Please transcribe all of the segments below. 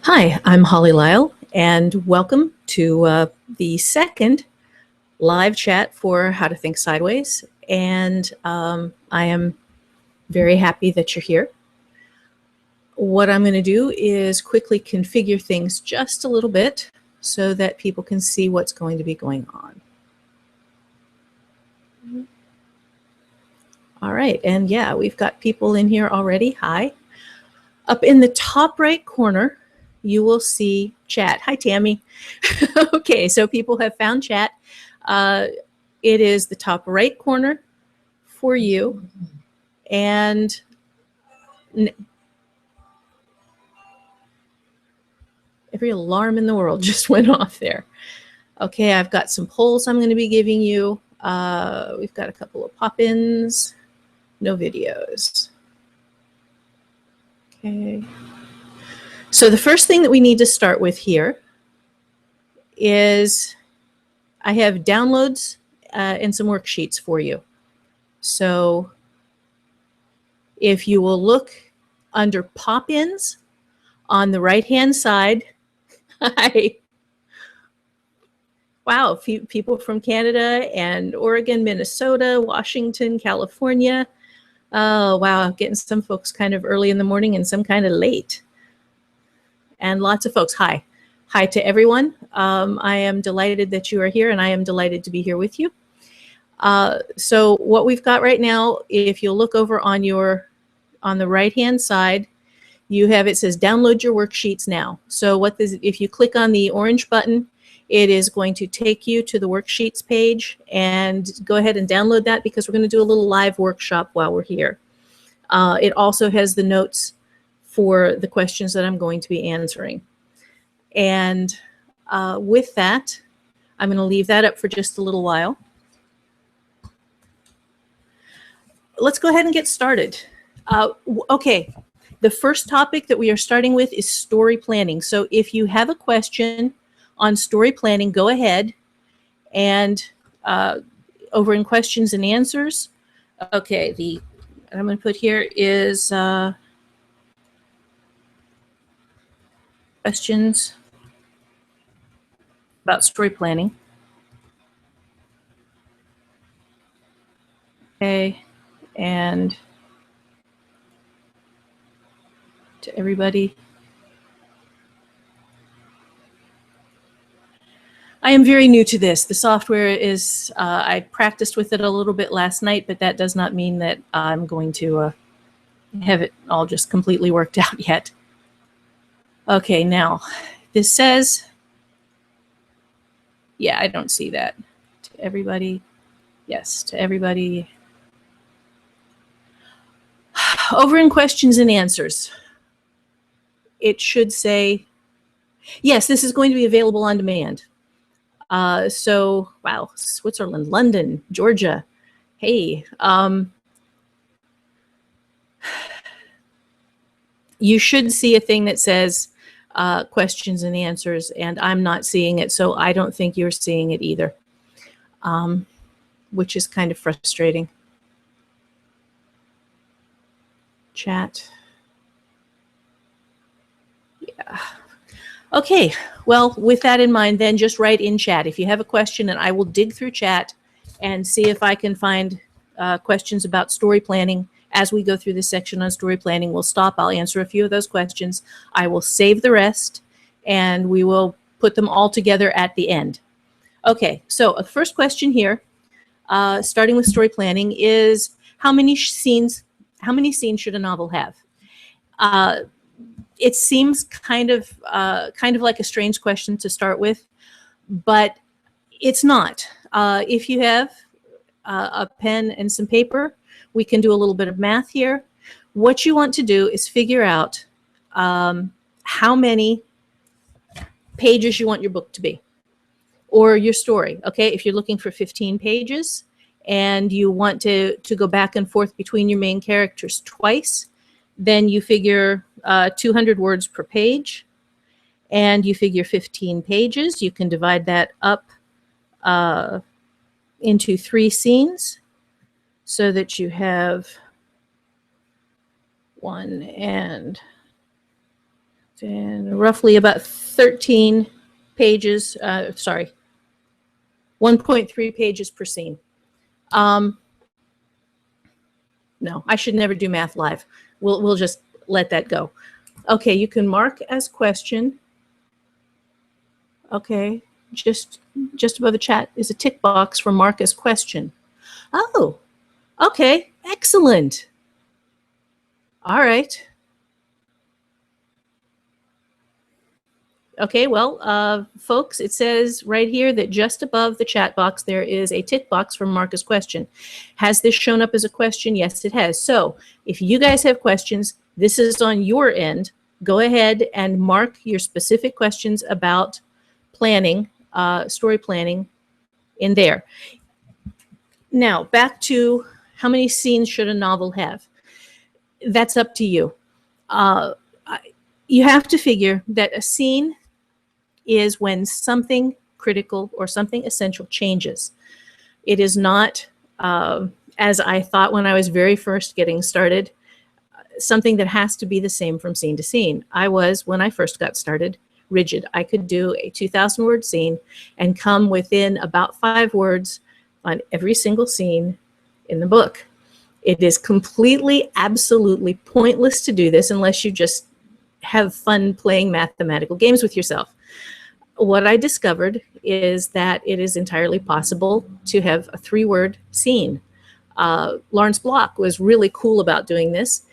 Hi, I'm Holly Lisle, and welcome to the second live chat for How to Think Sideways. And I am very happy that you're here. What I'm going to do is quickly configure things just a little bit so that people can see what's going to be going on. All right, and yeah, we've got people in here already. Hi. Up in the top right corner, you will see chat. Hi, Tammy. Okay, so people have found chat. It is the top right corner for you. And every alarm in the world just went off there. Okay, I've got some polls I'm going to be giving you. We've got a couple of pop-ins, no videos. Okay. So the first thing that we need to start with here is I have downloads and some worksheets for you. So if you will look under pop-ins on the right-hand side, hi. Wow, people from Canada and Oregon, Minnesota, Washington, California. Oh, wow, getting some folks kind of early in the morning and some kind of late. And lots of folks, hi. Hi to everyone. I am delighted that you are here, and I am delighted to be here with you. So what we've got right now, if you'll look over on the right-hand side, you have, it says download your worksheets now. So if you click on the orange button, it is going to take you to the worksheets page, and go ahead and download that because we're going to do a little live workshop while we're here. It also has the notes for the questions that I'm going to be answering. And with that, I'm going to leave that up for just a little while. Let's go ahead and get started. Okay, the first topic that we are starting with is story planning. So if you have a question on story planning, go ahead and over in questions and answers. Okay, I'm going to put here is questions about story planning. Okay, and to everybody, I am very new to this. The software is, I practiced with it a little bit last night, but that does not mean that I'm going to have it all just completely worked out yet. Okay, now this says, yeah, I don't see that. To everybody, yes, to everybody. Over in questions and answers, it should say, yes, this is going to be available on demand. So, wow, Switzerland, London, Georgia. Hey, you should see a thing that says questions and answers, and I'm not seeing it, so I don't think you're seeing it either, which is kind of frustrating. Chat. Yeah. Okay, well, with that in mind, then just write in chat if you have a question, and I will dig through chat and see if I can find questions about story planning. As we go through this section on story planning, we'll stop. I'll answer a few of those questions. I will save the rest, and we will put them all together at the end. Okay, so the first question here, starting with story planning, is how many scenes should a novel have? It seems kind of like a strange question to start with, but it's not. If you have a pen and some paper, we can do a little bit of math here. What you want to do is figure out how many pages you want your book to be, or your story. Okay, if you're looking for 15 pages and you want to go back and forth between your main characters twice, then you figure 200 words per page, and you figure 15 pages. You can divide that up into 3 scenes so that you have 1 and and roughly about 13 pages, 1.3 pages per scene. No, I should never do math live. We'll just let that go. Okay, you can mark as question. Okay, just above the chat is a tick box for mark as question. Oh, okay, excellent. All right. Okay, well, folks, it says right here that just above the chat box there is a tick box from mark as question. Has this shown up as a question? Yes, it has. So if you guys have questions, this is on your end. Go ahead and mark your specific questions about planning, story planning in there. Now, back to how many scenes should a novel have? That's up to you. You have to figure that a scene is when something critical or something essential changes. It is not, as I thought when I was very first getting started, something that has to be the same from scene to scene. I was, when I first got started, rigid. I could do a 2,000 word scene and come within about 5 words on every single scene in the book. It is completely, absolutely pointless to do this unless you just have fun playing mathematical games with yourself. What I discovered is that it is entirely possible to have a 3-word scene. Lawrence Block was really cool about doing this.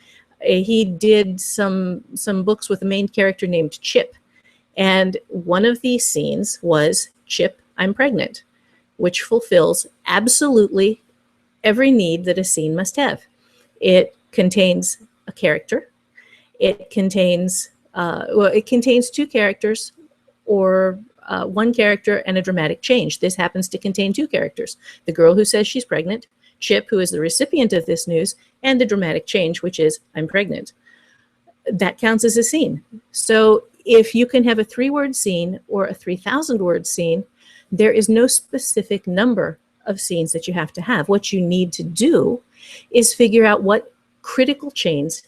He did some books with a main character named Chip. And one of these scenes was Chip, I'm pregnant, which fulfills absolutely every need that a scene must have. It contains a character. It contains, it contains 2 characters or 1 character and a dramatic change. This happens to contain 2 characters, the girl who says she's pregnant, Chip, who is the recipient of this news, and the dramatic change, which is I'm pregnant. That counts as a scene. So if you can have a 3-word scene or a 3,000 word scene, there is no specific number of scenes that you have to have. What you need to do is figure out what critical change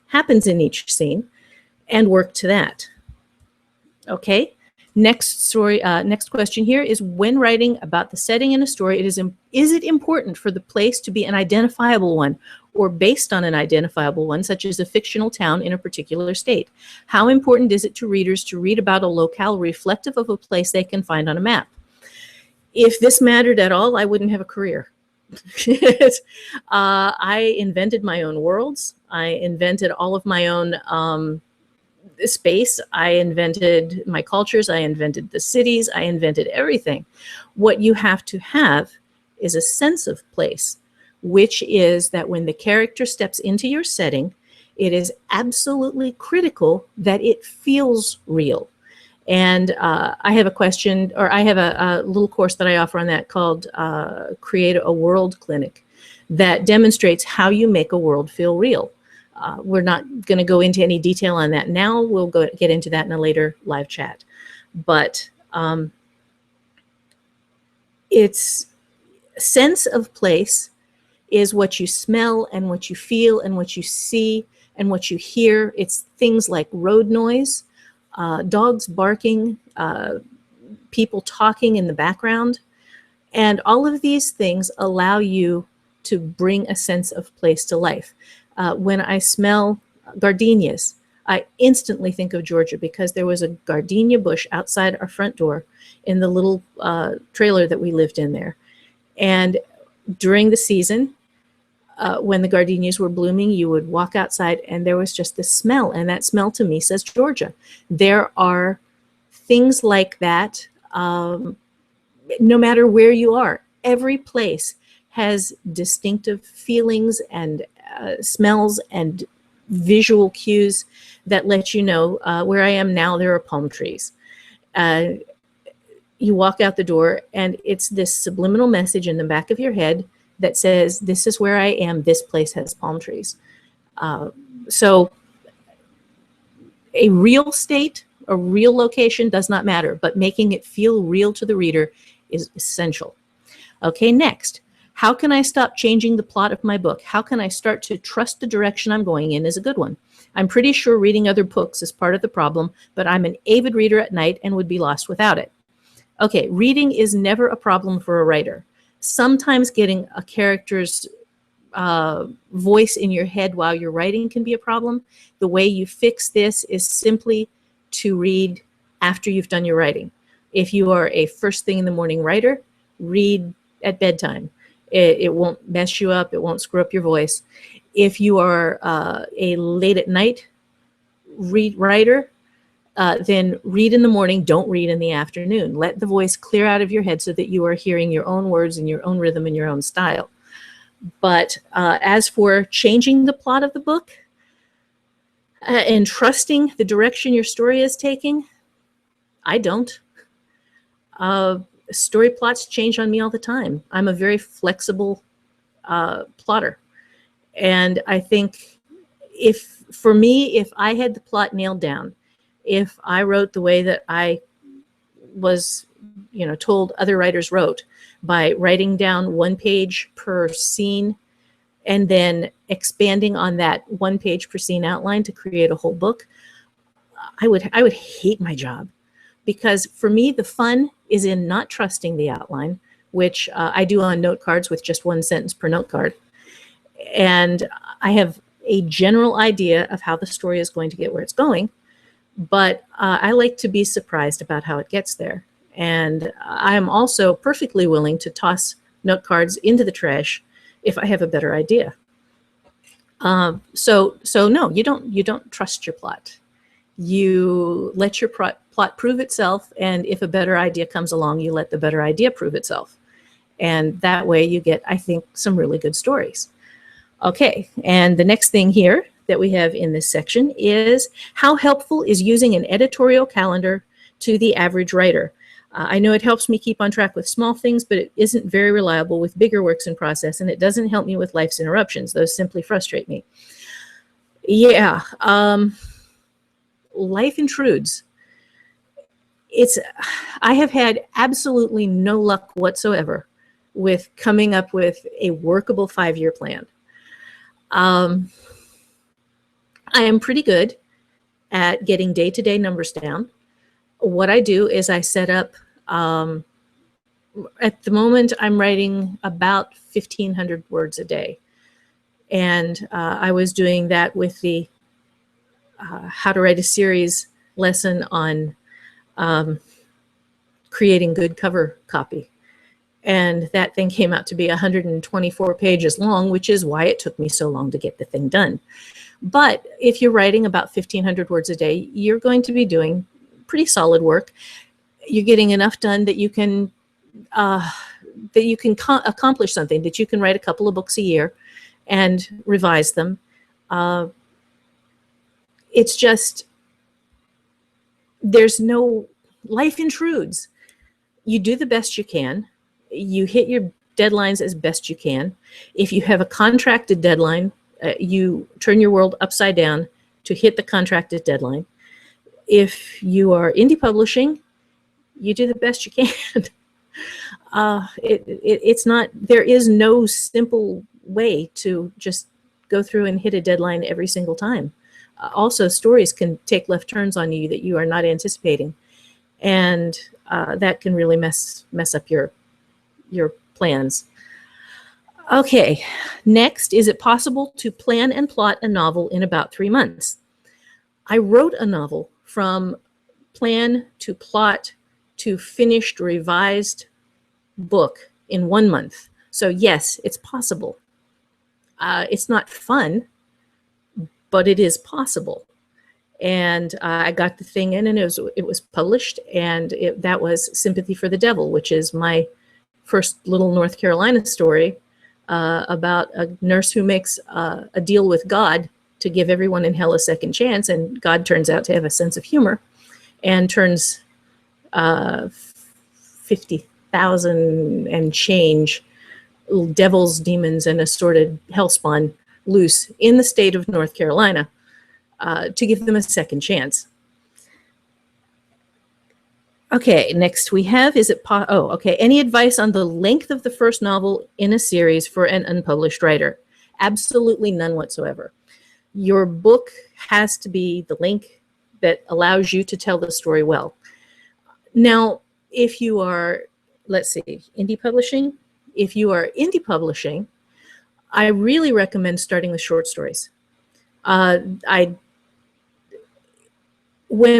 happens in each scene and work to that. Okay, next question here is, when writing about the setting in a story, is it important for the place to be an identifiable one or based on an identifiable one, such as a fictional town in a particular state? How important is it to readers to read about a locale reflective of a place they can find on a map? If this mattered at all, I wouldn't have a career. I invented my own worlds. I invented all of my own space. I invented my cultures. I invented the cities. I invented everything. What you have to have is a sense of place, which is that when the character steps into your setting, it is absolutely critical that it feels real. And I have a question, or I have a little course that I offer on that called Create a World Clinic that demonstrates how you make a world feel real. We're not going to go into any detail on that now. We'll get into that in a later live chat. But it's sense of place is what you smell and what you feel and what you see and what you hear. It's things like road noise, dogs barking, people talking in the background. And all of these things allow you to bring a sense of place to life. When I smell gardenias, I instantly think of Georgia because there was a gardenia bush outside our front door in the little trailer that we lived in there. And during the season, when the gardenias were blooming, you would walk outside and there was just this smell, and that smell to me says Georgia. There are things like that no matter where you are. Every place has distinctive feelings and smells and visual cues that let you know where I am now, there are palm trees. You walk out the door and it's this subliminal message in the back of your head that says, this is where I am, this place has palm trees. So a real state, a real location does not matter, but making it feel real to the reader is essential. Okay, next, How can I stop changing the plot of my book? How can I start to trust the direction I'm going in is a good one. I'm pretty sure reading other books is part of the problem, but I'm an avid reader at night and would be lost without it. Okay, reading is never a problem for a writer. Sometimes getting a character's voice in your head while you're writing can be a problem. The way you fix this is simply to read after you've done your writing. If you are a first thing in the morning writer, read at bedtime. It won't mess you up. It won't screw up your voice. If you are a late at night writer, then read in the morning. Don't read in the afternoon. Let the voice clear out of your head so that you are hearing your own words in your own rhythm and your own style. But as for changing the plot of the book and trusting the direction your story is taking, I don't. Story plots change on me all the time. I'm a very flexible plotter. And I think for me, if I had the plot nailed down, if I wrote the way that I was, told other writers wrote, by writing down 1 page per scene and then expanding on that 1 page per scene outline to create a whole book, I would hate my job. Because for me, the fun is in not trusting the outline, which I do on note cards with just 1 sentence per note card. And I have a general idea of how the story is going to get where it's going, but I like to be surprised about how it gets there. And I am also perfectly willing to toss note cards into the trash if I have a better idea. So no, you don't trust your plot. You let your plot prove itself, and if a better idea comes along, you let the better idea prove itself. And that way you get, I think, some really good stories. Okay, and the next thing here that we have in this section is how helpful is using an editorial calendar to the average writer? I know it helps me keep on track with small things, but it isn't very reliable with bigger works in process, and it doesn't help me with life's interruptions. Those simply frustrate me. Yeah, life intrudes. I have had absolutely no luck whatsoever with coming up with a workable 5-year plan. I am pretty good at getting day-to-day numbers down. What I do is I set up, at the moment I'm writing about 1,500 words a day. And I was doing that with the how to write a series lesson on creating good cover copy. And that thing came out to be 124 pages long, which is why it took me so long to get the thing done. But if you're writing about 1,500 words a day, you're going to be doing pretty solid work. You're getting enough done that you can accomplish something, that you can write a couple of books a year and revise them. It's just, there's no, life intrudes. You do the best you can. You hit your deadlines as best you can. If you have a contracted deadline, you turn your world upside down to hit the contracted deadline. If you are indie publishing, you do the best you can. It's not, there is no simple way to just go through and hit a deadline every single time. Also, stories can take left turns on you that you are not anticipating, and that can really mess up your plans. Okay, next, is it possible to plan and plot a novel in about 3 months? I wrote a novel from plan to plot to finished revised book in 1 month. So yes, it's possible. It's not fun, but it is possible. And I got the thing in, and it was published, and that was Sympathy for the Devil, which is my first little North Carolina story about a nurse who makes a deal with God to give everyone in hell a second chance, and God turns out to have a sense of humor and turns 50,000 and change devils, demons, and assorted hellspawn loose in the state of North Carolina to give them a second chance. Okay, next we have, okay, any advice on the length of the first novel in a series for an unpublished writer? Absolutely none whatsoever. Your book has to be the link that allows you to tell the story well. Now, if you are, let's see, indie publishing, if you are indie publishing, I really recommend starting with short stories. When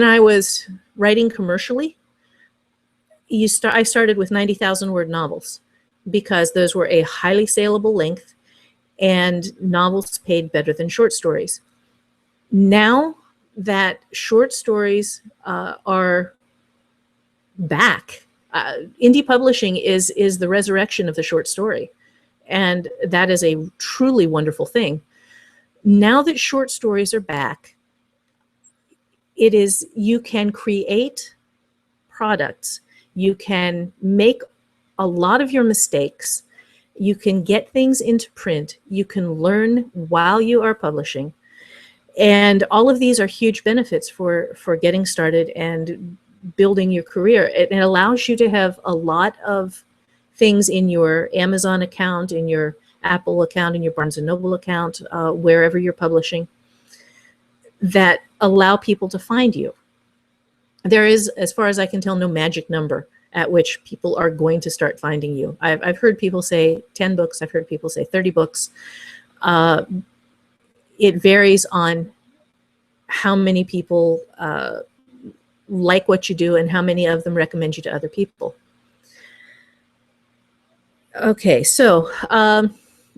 I was writing commercially, I started with 90,000 word novels because those were a highly saleable length and novels paid better than short stories. Now that short stories are back, indie publishing is the resurrection of the short story. And that is a truly wonderful thing. Now that short stories are back, you can create products. You can make a lot of your mistakes. You can get things into print. You can learn while you are publishing. And all of these are huge benefits for getting started and building your career. It allows you to have a lot of things in your Amazon account, in your Apple account, in your Barnes & Noble account, wherever you're publishing, that allow people to find you. There is, as far as I can tell, no magic number at which people are going to start finding you. I've heard people say 10 books. I've heard people say 30 books. It varies on how many people like what you do and how many of them recommend you to other people. Okay, so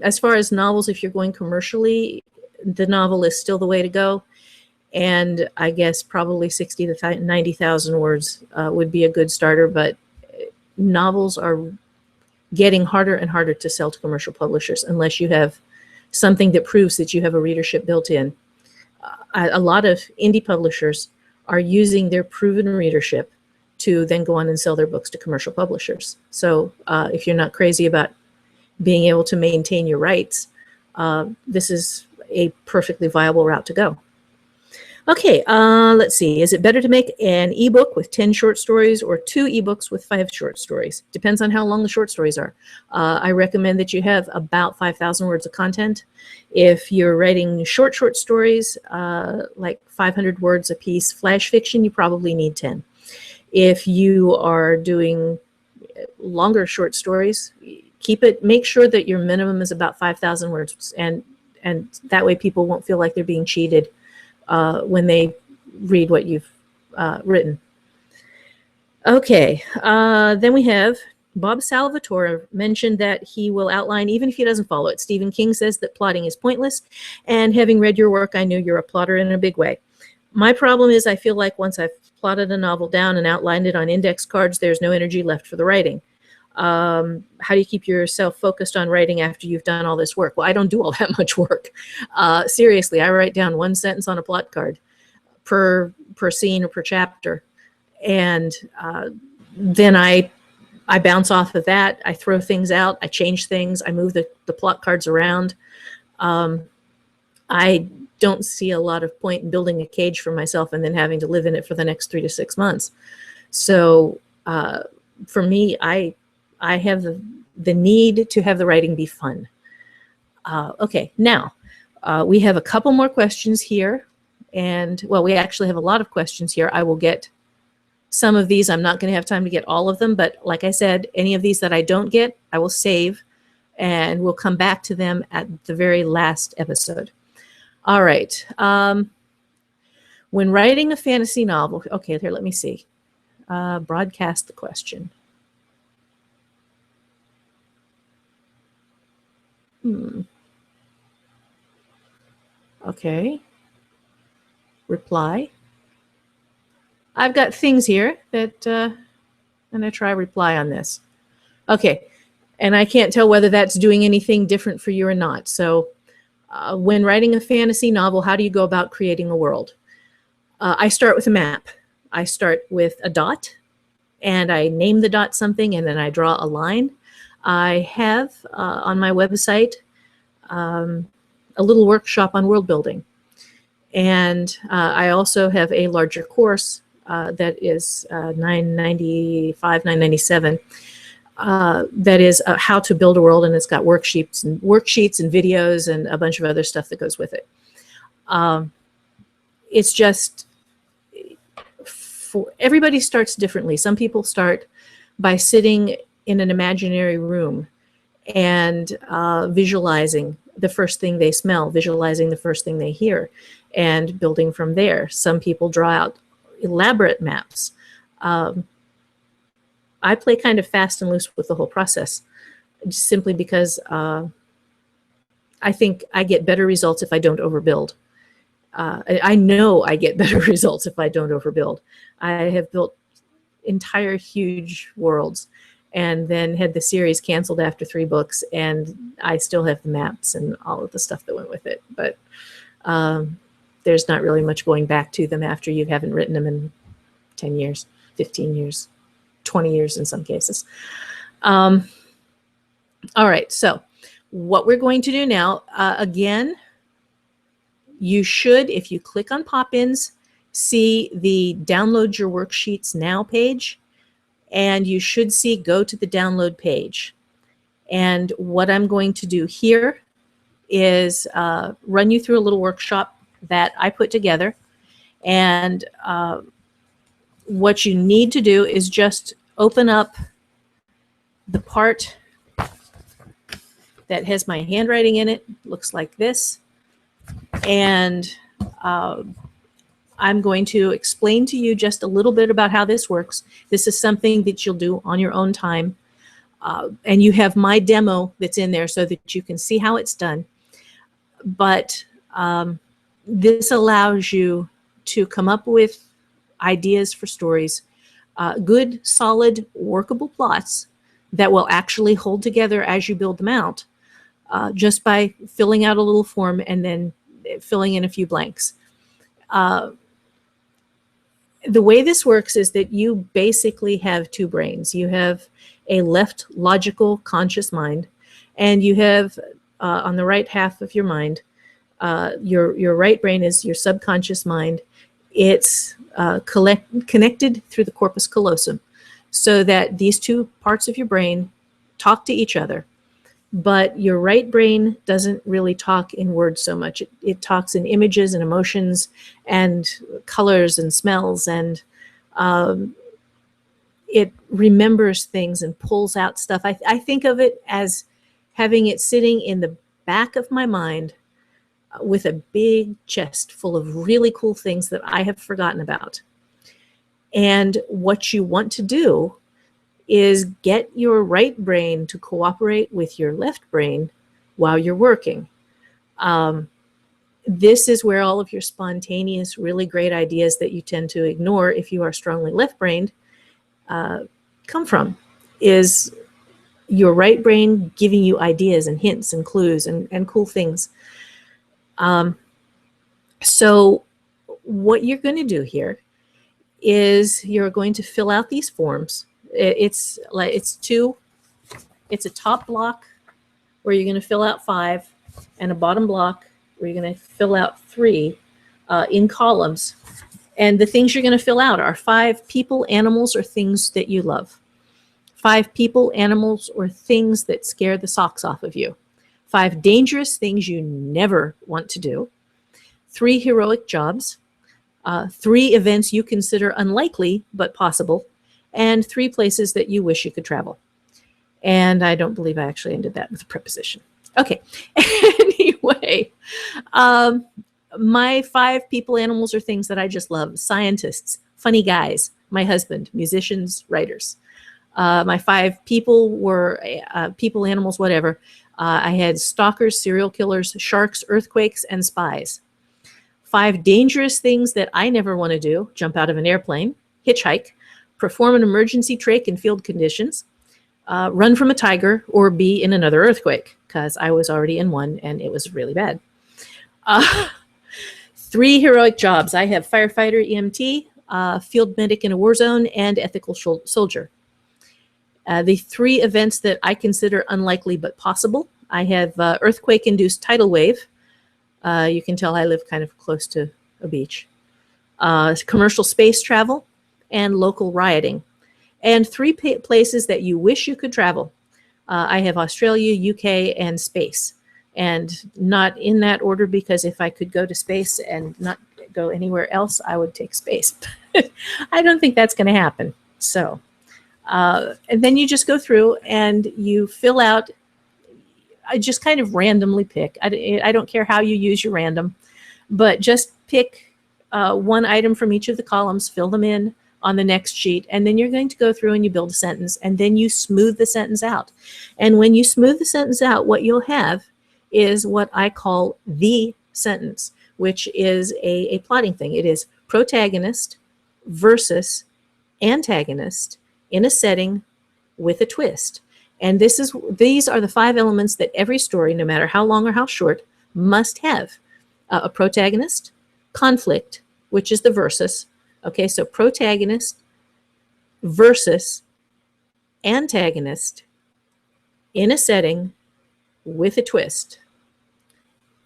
as far as novels, if you're going commercially, the novel is still the way to go. And I guess probably 60 to 90,000 words would be a good starter, but novels are getting harder and harder to sell to commercial publishers unless you have something that proves that you have a readership built in. A lot of indie publishers are using their proven readership to then go on and sell their books to commercial publishers. So if you're not crazy about being able to maintain your rights, this is a perfectly viable route to go. Okay, let's see. Is it better to make an ebook with 10 short stories or 2 ebooks with 5 short stories? Depends on how long the short stories are. I recommend that you have about 5,000 words of content. If you're writing short stories, like 500 words a piece, flash fiction, you probably need 10. If you are doing longer short stories, make sure that your minimum is about 5,000 words, and that way people won't feel like they're being cheated when they read what you've written. Okay, then we have Bob Salvatore mentioned that he will outline even if he doesn't follow it. Stephen King says that plotting is pointless, and having read your work, I knew you're a plotter in a big way. My problem is I feel like once I've plotted a novel down and outlined it on index cards, there's no energy left for the writing. How do you keep yourself focused on writing after you've done all this work? Well, I don't do all that much work. Seriously, I write down 1 sentence on a plot card per scene or per chapter. And then I bounce off of that. I throw things out. I change things. I move the plot cards around. I don't see a lot of point in building a cage for myself and then having to live in it for the next 3 to 6 months. So for me, I have the need to have the writing be fun. Okay, now we have a couple more questions here. And well, we actually have a lot of questions here. I will get some of these. I'm not going to have time to get all of them, but like I said, any of these that I don't get, I will save and we'll come back to them at the very last episode. All right. When writing a fantasy novel, okay, here, let me see. Broadcast the question. Okay. Reply. I've got things here that I'm going to try reply on this. Okay. And I can't tell whether that's doing anything different for you or not. So when writing a fantasy novel, how do you go about creating a world? I start with a map. I start with a dot, and I name the dot something, and then I draw a line. I have on my website a little workshop on world building. And I also have a larger course that is $9.95, $9.97. That is how to build a world, and it's got worksheets and videos and a bunch of other stuff that goes with it. It's just, for everybody starts differently. Some people start by sitting in an imaginary room and visualizing the first thing they smell, visualizing the first thing they hear, and building from there. Some people draw out elaborate maps. I play kind of fast and loose with the whole process, just simply because I think I get better results if I don't overbuild. I know I get better results if I don't overbuild. I have built entire huge worlds and then had the series canceled after 3 books, and I still have the maps and all of the stuff that went with it. But there's not really much going back to them after you haven't written them in 10 years, 15 years, 20 years in some cases. All right, so what we're going to do now, again, you should, if you click on pop-ins, see the download your worksheets now page, and you should see go to the download page. And what I'm going to do here is run you through a little workshop that I put together. And what you need to do is just open up the part that has my handwriting in it. Looks like this. And I'm going to explain to you just a little bit about how this works. This is something that you'll do on your own time. And you have my demo that's in there so that you can see how it's done. But this allows you to come up with ideas for stories, good, solid, workable plots that will actually hold together as you build them out, just by filling out a little form and then filling in a few blanks. The way this works is that you basically have 2 brains. You have a left logical conscious mind, and you have on the right half of your mind, your right brain is your subconscious mind. It's connected through the corpus callosum, so that these 2 parts of your brain talk to each other. But your right brain doesn't really talk in words so much. It talks in images and emotions and colors and smells, and it remembers things and pulls out stuff. I think of it as having it sitting in the back of my mind with a big chest full of really cool things that I have forgotten about. And what you want to do is get your right brain to cooperate with your left brain while you're working. This is where all of your spontaneous, really great ideas that you tend to ignore if you are strongly left-brained come from, is your right brain giving you ideas and hints and clues and cool things. So what you're going to do here is you're going to fill out these forms. It's a top block where you're going to fill out 5, and a bottom block where you're going to fill out 3 in columns. And the things you're going to fill out are 5 people, animals, or things that you love. 5 people, animals, or things that scare the socks off of you. 5 dangerous things you never want to do. 3 heroic jobs. 3 events you consider unlikely but possible. And 3 places that you wish you could travel. And I don't believe I actually ended that with a preposition. Okay, anyway, my 5 people, animals, or things that I just love: scientists, funny guys, my husband, musicians, writers. My 5 people were people, animals, whatever. I had stalkers, serial killers, sharks, earthquakes, and spies. 5 dangerous things that I never want to do: jump out of an airplane, hitchhike, perform an emergency trach in field conditions, run from a tiger, or be in another earthquake, because I was already in one and it was really bad. 3 heroic jobs. I have firefighter, EMT, field medic in a war zone, and ethical soldier. The 3 events that I consider unlikely but possible: I have earthquake-induced tidal wave. You can tell I live kind of close to a beach. Commercial space travel, and local rioting. And 3 places that you wish you could travel. I have Australia, UK, and space. And not in that order, because if I could go to space and not go anywhere else, I would take space. I don't think that's going to happen. So, and then you just go through and you fill out. I just kind of randomly pick. I don't care how you use your random, but just pick one item from each of the columns, fill them in on the next sheet, and then you're going to go through and you build a sentence, and then you smooth the sentence out. And when you smooth the sentence out, what you'll have is what I call the sentence, which is a plotting thing. It is protagonist versus antagonist in a setting with a twist. And these are the 5 elements that every story, no matter how long or how short, must have. A protagonist, conflict, which is the versus. Okay, so protagonist versus antagonist in a setting with a twist.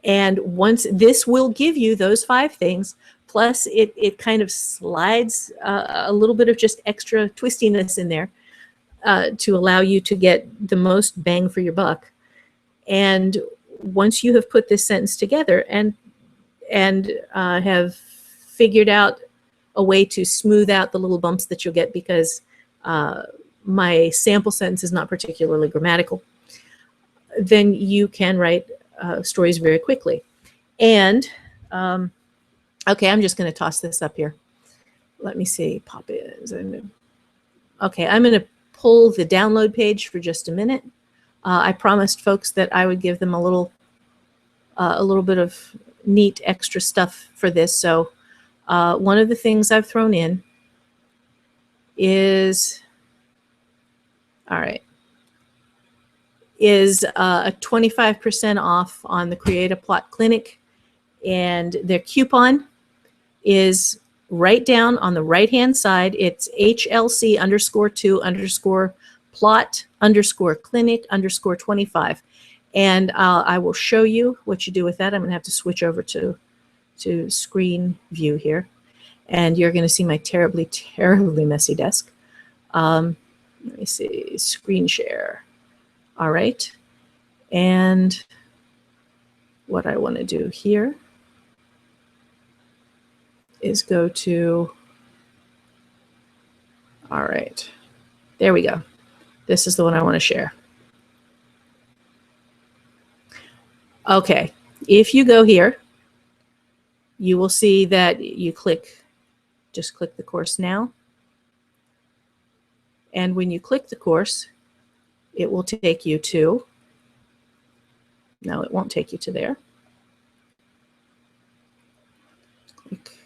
And once this will give you those 5 things, plus it kind of slides a little bit of just extra twistiness in there to allow you to get the most bang for your buck. And once you have put this sentence together and have figured out a way to smooth out the little bumps that you'll get, because my sample sentence is not particularly grammatical, then you can write stories very quickly. And okay, I'm just going to toss this up here. Let me see, pop-ins. Okay, I'm going to pull the download page for just a minute. I promised folks that I would give them a little bit of neat extra stuff for this. So one of the things I've thrown in is, all right, is a 25% off on the Create a Plot Clinic. And their coupon is right down on the right-hand side. It's HLC_2_plot_clinic_25. And I will show you what you do with that. I'm going to have to switch over to screen view here. And you're going to see my terribly, terribly messy desk. Let me see, screen share. All right. And what I want to do here is go to, all right, there we go. This is the one I want to share. Okay, if you go here, you will see that you just click the course now. And when you click the course, it will take you to, no, it won't take you to there. Click.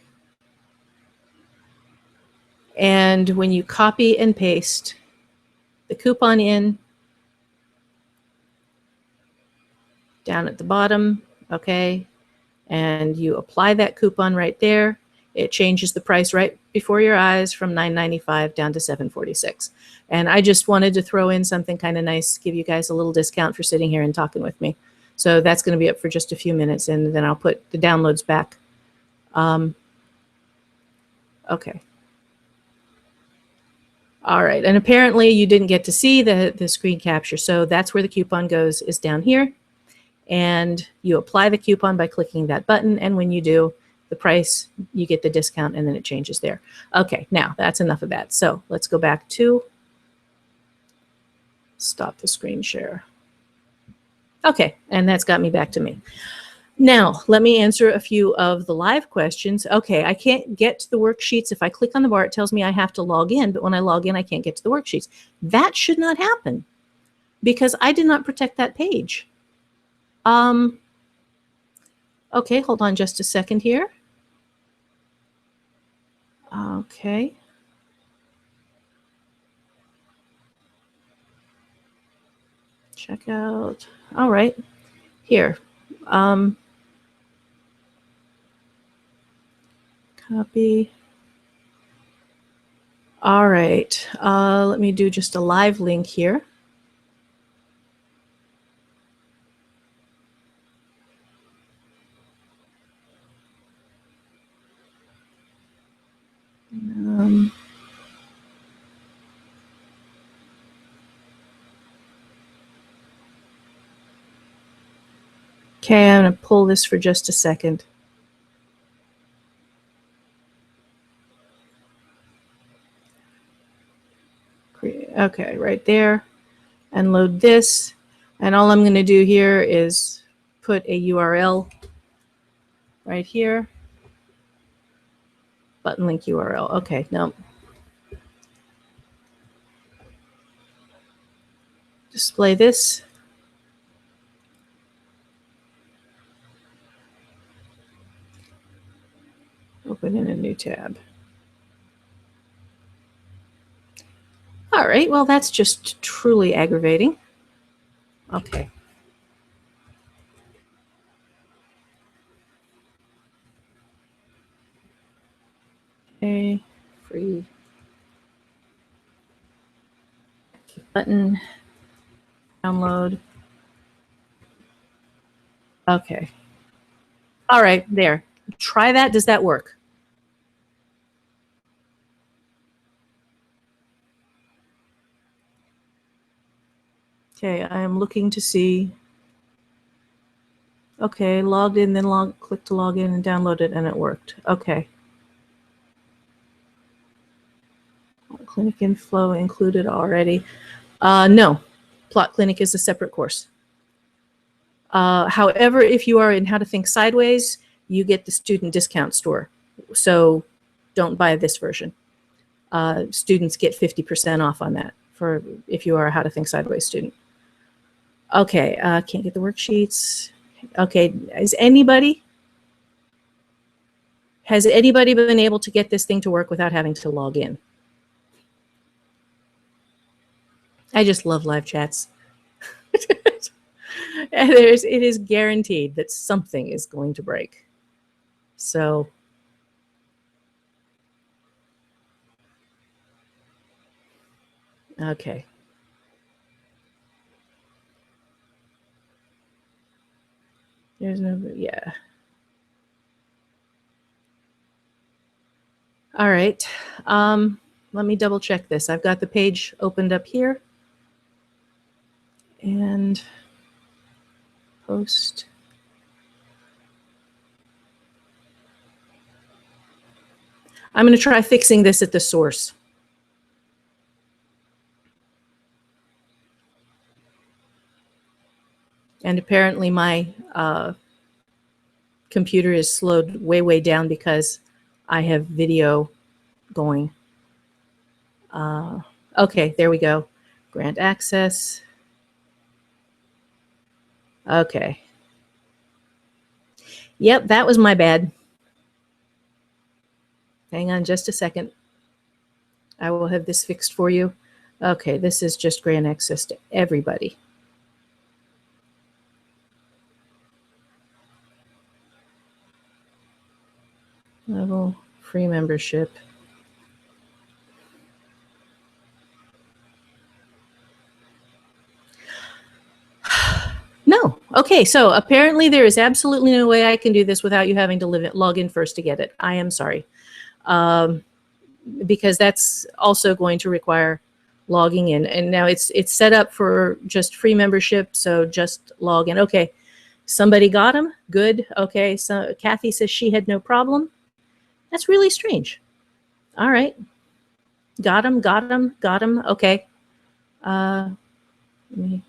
And when you copy and paste the coupon in, down at the bottom, okay, and you apply that coupon right there, it changes the price right before your eyes from $9.95 down to $7.46. And I just wanted to throw in something kind of nice, give you guys a little discount for sitting here and talking with me. So that's going to be up for just a few minutes, and then I'll put the downloads back. Okay. All right, and apparently you didn't get to see the screen capture, so that's where the coupon goes, is down here. And you apply the coupon by clicking that button, and when you do, the price, you get the discount, and then it changes there. Okay, now that's enough of that. So let's go back to stop the screen share. Okay, and that's got me back to me. Now, let me answer a few of the live questions. Okay, I can't get to the worksheets. If I click on the bar, it tells me I have to log in, but when I log in, I can't get to the worksheets. That should not happen because I did not protect that page. Okay, hold on just a second here. Okay. Check out. All right. Here. Copy. All right. Let me do just a live link here. Okay, I'm going to pull this for just a second. Okay, right there. And load this. And all I'm going to do here is put a URL right here. Button link URL. Okay, no. Display this. Open in a new tab. All right, well, that's just truly aggravating. Okay. Okay, free button, download. Okay. All right, there. Try that. Does that work? Okay, I am looking to see. Okay, logged in, then click to log in and download it, and it worked. Okay. Clinic info included already. No, Plot Clinic is a separate course. However, if you are in How to Think Sideways, you get the student discount store. So don't buy this version. Students get 50% off on that for if you are a How to Think Sideways student. Okay, can't get the worksheets. Okay, has anybody been able to get this thing to work without having to log in? I just love live chats. And it is guaranteed that something is going to break. So okay. There's no, yeah. All right. Let me double check this. I've got the page opened up here. And post. I'm going to try fixing this at the source. And apparently my computer is slowed way, way down because I have video going. Okay, there we go. Grant access. Okay. Yep, that was my bad. Hang on just a second. I will have this fixed for you. Okay, this is just grant access to everybody. Level free membership. No. Okay, so apparently there is absolutely no way I can do this without you having to log in first to get it. I am sorry. Because that's also going to require logging in. And now it's set up for just free membership, so just log in. Okay, somebody got them. Good. Okay, so Kathy says she had no problem. That's really strange. All right. Got him, got him, got him. Okay. Let me...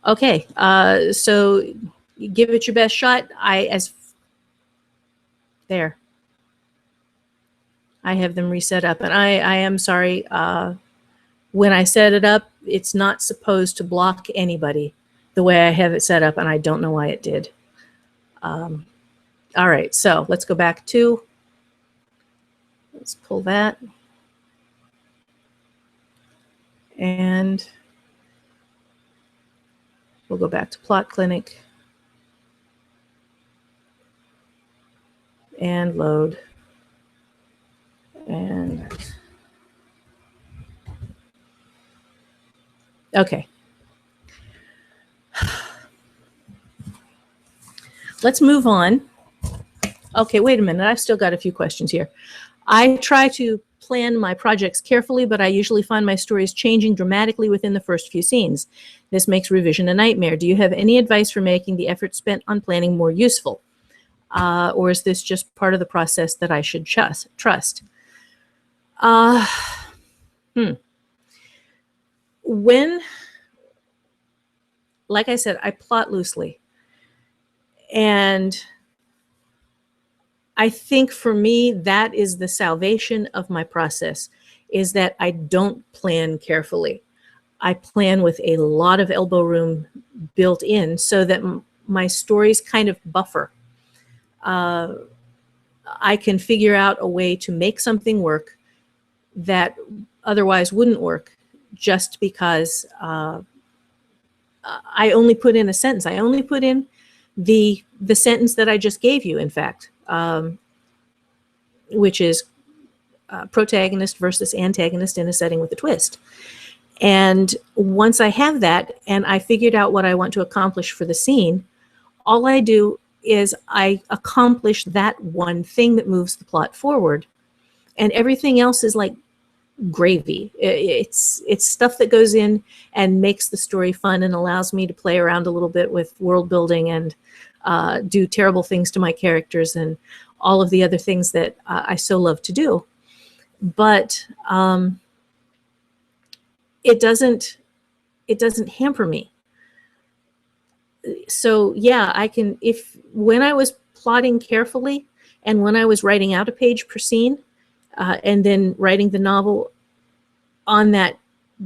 Okay, so give it your best shot. There. I have them reset up, and I am sorry. When I set it up, it's not supposed to block anybody the way I have it set up, and I don't know why it did. All right, so let's go back to, let's pull that. And we'll go back to Plot Clinic and load. And okay. Let's move on. Okay, wait a minute. I've still got a few questions here. I try to plan my projects carefully, but I usually find my stories changing dramatically within the first few scenes. This makes revision a nightmare. Do you have any advice for making the effort spent on planning more useful? Or is this just part of the process that I should trust? When, like I said, I plot loosely. And I think for me, that is the salvation of my process, is that I don't plan carefully. I plan with a lot of elbow room built in so that my stories kind of buffer. I can figure out a way to make something work that otherwise wouldn't work just because I only put in a sentence. I only put in the sentence that I just gave you, in fact, which is protagonist versus antagonist in a setting with a twist. And once I have that and I figured out what I want to accomplish for the scene, all I do is I accomplish that one thing that moves the plot forward. And everything else is like gravy. It's stuff that goes in and makes the story fun and allows me to play around a little bit with world building and do terrible things to my characters and all of the other things that I so love to do. But it doesn't hamper me. So yeah, I can, when I was plotting carefully and when I was writing out a page per scene and then writing the novel on that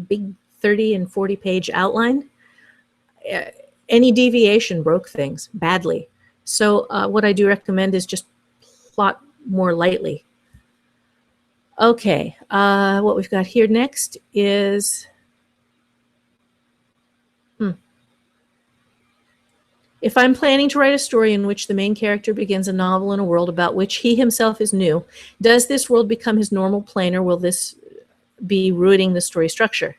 big 30 and 40 page outline, any deviation broke things badly. So what I do recommend is just plot more lightly. Okay, what we've got here next is, if I'm planning to write a story in which the main character begins a novel in a world about which he himself is new, does this world become his normal plane, or will this be ruining the story structure?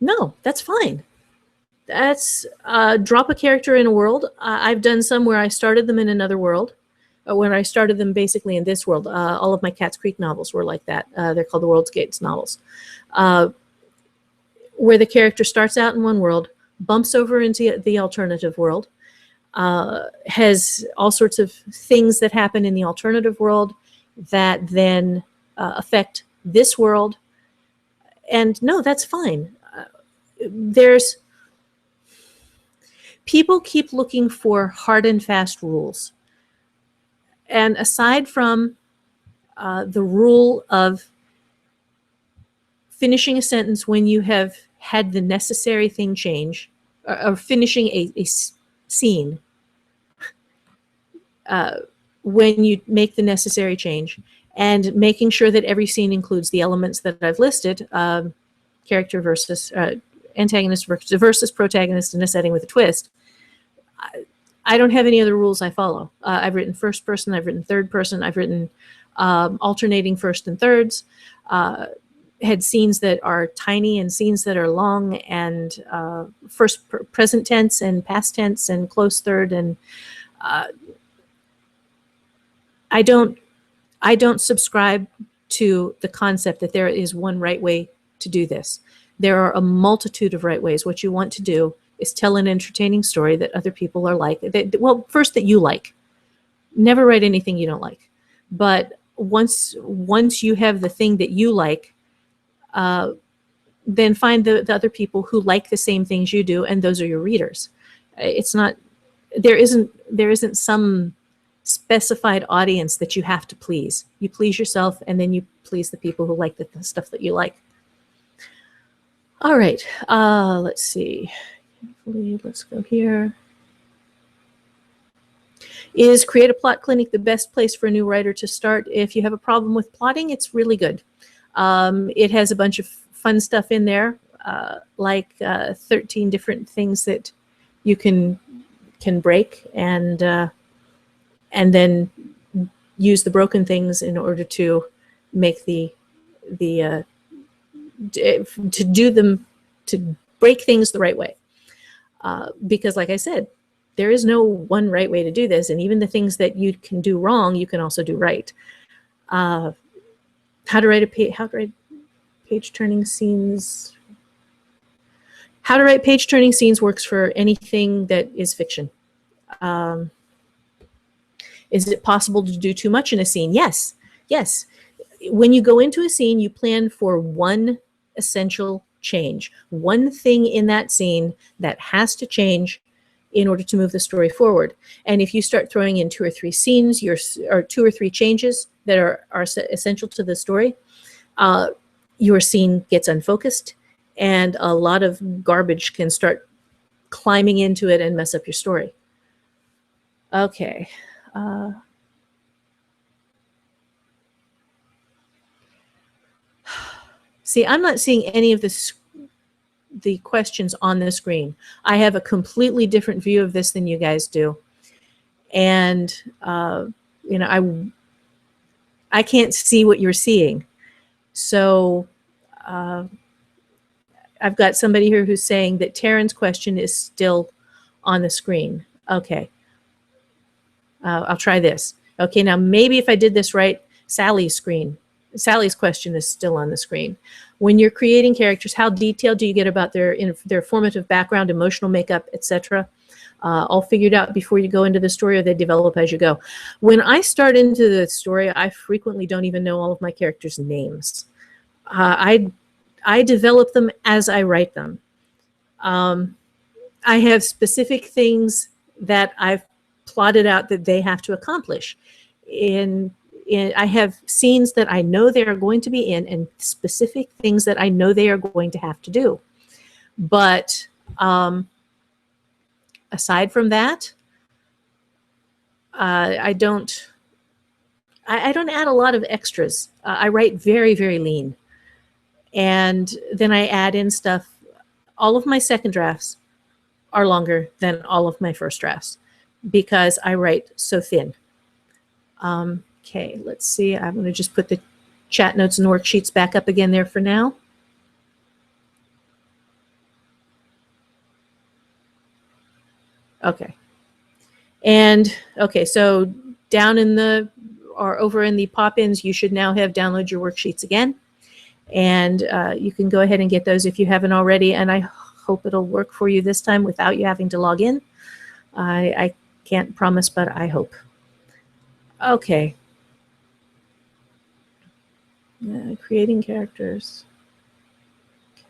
No, that's fine. That's drop a character in a world. I've done some where I started them in another world, when I started them basically in this world. All of my Cat's Creek novels were like that. They're called the World's Gates novels, where the character starts out in one world, bumps over into the alternative world, has all sorts of things that happen in the alternative world that then affect this world. And no, that's fine. People keep looking for hard and fast rules. And aside from the rule of finishing a sentence when you have had the necessary thing change, or finishing a scene when you make the necessary change, and making sure that every scene includes the elements that I've listed, character versus antagonist versus protagonist in a setting with a twist. I don't have any other rules I follow. I've written first person, I've written third person, I've written alternating first and thirds, had scenes that are tiny and scenes that are long, and present tense and past tense and close third. And I don't subscribe to the concept that there is one right way to do this. There are a multitude of right ways. What you want to do is tell an entertaining story that other people are like. Well, first, that you like. Never write anything you don't like. But once you have the thing that you like, then find the other people who like the same things you do, and those are your readers. It's not, there isn't some specified audience that you have to please. You please yourself, and then you please the people who like the stuff that you like. All right, let's see. Let's go here. Is Create a Plot Clinic the best place for a new writer to start? If you have a problem with plotting, it's really good. It has a bunch of fun stuff in there, like 13 different things that you can break, and then use the broken things in order to make to break things the right way. Because like I said, there is no one right way to do this, and even the things that you can do wrong, you can also do right. How to write page turning scenes. How to write page turning scenes works for anything that is fiction. Is it possible to do too much in a scene? Yes, yes. When you go into a scene, you plan for one essential change, one thing in that scene that has to change in order to move the story forward. And if you start throwing in 2 or 3 scenes, or 2 or 3 changes that are essential to the story, your scene gets unfocused, and a lot of garbage can start climbing into it and mess up your story. Okay. See, I'm not seeing any of the questions on the screen. I have a completely different view of this than you guys do. And, you know, I can't see what you're seeing. So I've got somebody here who's saying that Taryn's question is still on the screen. Okay. I'll try this. Okay, now maybe if I did this right, Sally's question is still on the screen. When you're creating characters, how detailed do you get about their formative background, emotional makeup, etc.? All figured out before you go into the story, or they develop as you go? When I start into the story, I frequently don't even know all of my characters' names. I develop them as I write them. I have specific things that I've plotted out that they have to accomplish. I have scenes that I know they are going to be in, and specific things that I know they are going to have to do. But aside from that, I don't add a lot of extras. I write very, very lean. And then I add in stuff. All of my second drafts are longer than all of my first drafts because I write so thin. Okay, let's see. I'm going to just put the chat notes and worksheets back up again there for now. Okay. And okay, so down in or over in the pop-ins, you should now have downloaded your worksheets again. And you can go ahead and get those if you haven't already. And I hope it'll work for you this time without you having to log in. I can't promise, but I hope. Okay. Creating characters.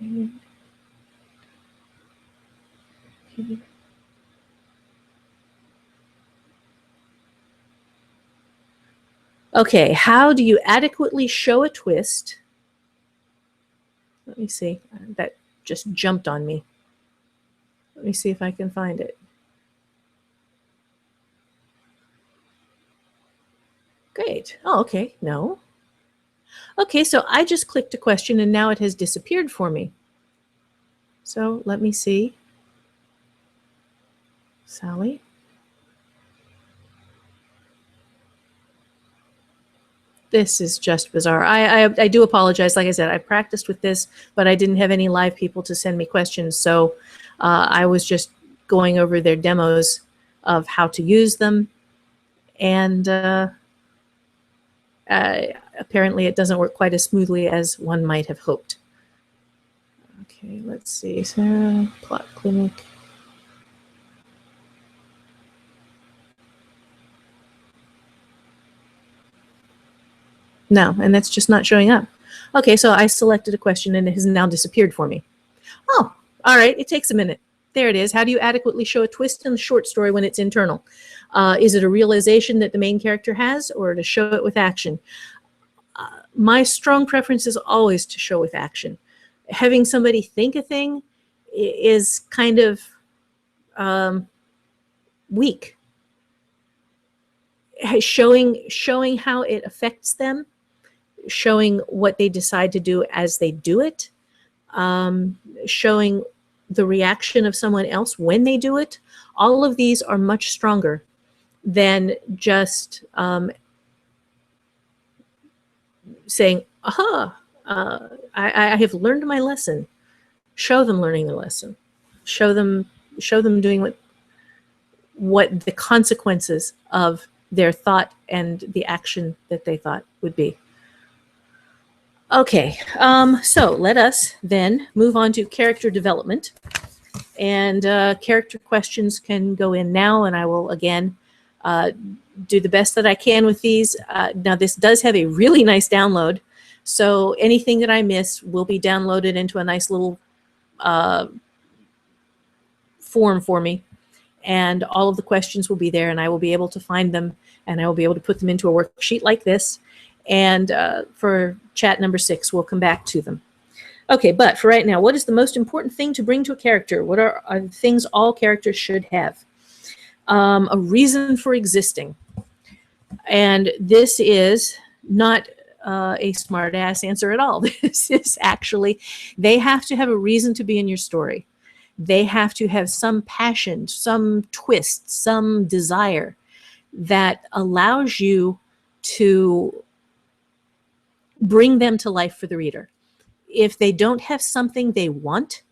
Okay. Okay. Okay, how do you adequately show a twist? Let me see. That just jumped on me. Let me see if I can find it. Great. Oh, okay. No. Okay, so I just clicked a question and now it has disappeared for me. So let me see. Sally. This is just bizarre. I do apologize. Like I said, I practiced with this, but I didn't have any live people to send me questions. So I was just going over their demos of how to use them. And apparently it doesn't work quite as smoothly as one might have hoped. Okay, let's see. Sarah, Plot Clinic. No, and that's just not showing up. Okay, so I selected a question and it has now disappeared for me. Oh, all right, it takes a minute. There it is. How do you adequately show a twist in a short story when it's internal? Is it a realization that the main character has, or to show it with action? My strong preference is always to show with action. Having somebody think a thing is kind of weak. Showing how it affects them, showing what they decide to do as they do it, showing the reaction of someone else when they do it. All of these are much stronger than just saying, aha, I have learned my lesson. Show them learning the lesson. Show them doing what the consequences of their thought and the action that they thought would be. Okay, so let us then move on to character development. And character questions can go in now, and I will again do the best that I can with these. Now, this does have a really nice download, so anything that I miss will be downloaded into a nice little form for me, and all of the questions will be there, and I will be able to find them, and I will be able to put them into a worksheet like this. And for chat number 6, we'll come back to them. Okay, but for right now, what is the most important thing to bring to a character? What are the things all characters should have? A reason for existing. And this is not a smart-ass answer at all. This is actually, they have to have a reason to be in your story. They have to have some passion, some twist, some desire that allows you to bring them to life for the reader. If they don't have something they want,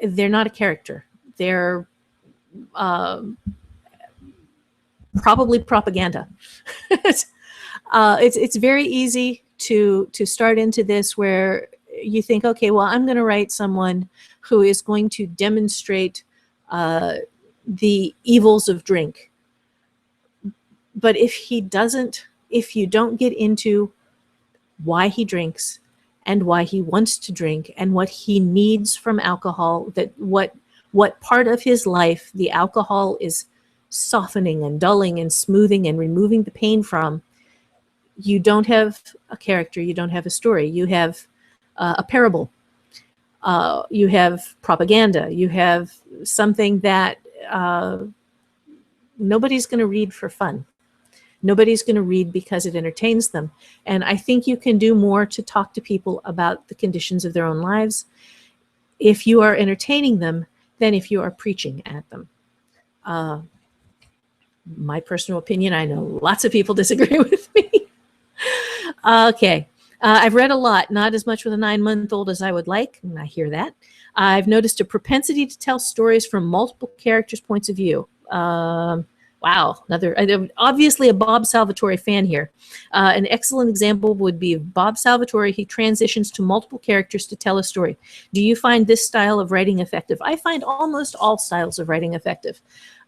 they're not a character. They're probably propaganda. It's very easy to start into this where you think, okay, well, I'm going to write someone who is going to demonstrate the evils of drink. But if you don't get into why he drinks and why he wants to drink and what he needs from alcohol, that what part of his life the alcohol is softening and dulling and smoothing and removing the pain from, you don't have a character, you don't have a story. You have a parable. You have propaganda. You have something that nobody's going to read for fun. Nobody's going to read because it entertains them. And I think you can do more to talk to people about the conditions of their own lives if you are entertaining them than if you are preaching at them. My personal opinion, I know lots of people disagree with me. Okay. I've read a lot, not as much with a 9-month-old as I would like, and I hear that. I've noticed a propensity to tell stories from multiple characters' points of view. Wow, obviously a Bob Salvatore fan here. An excellent example would be Bob Salvatore. He transitions to multiple characters to tell a story. Do you find this style of writing effective? I find almost all styles of writing effective.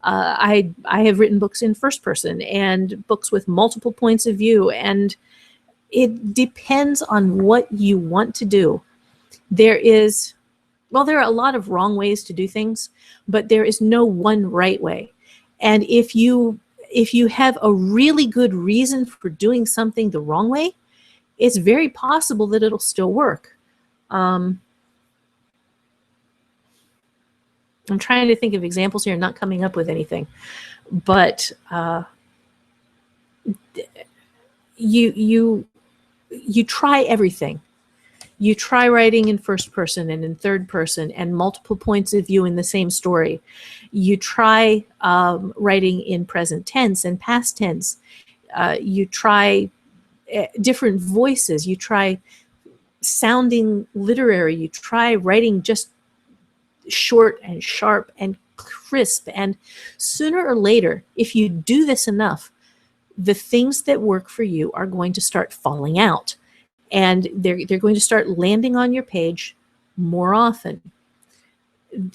I have written books in first person and books with multiple points of view, and it depends on what you want to do. There are a lot of wrong ways to do things, but there is no one right way. And if you have a really good reason for doing something the wrong way, it's very possible that it'll still work. I'm trying to think of examples here, not coming up with anything. But you try everything. You try writing in first person and in third person and multiple points of view in the same story. You try writing in present tense and past tense. You try different voices. You try sounding literary. You try writing just short and sharp and crisp. And sooner or later, if you do this enough, the things that work for you are going to start falling out. And they're going to start landing on your page more often.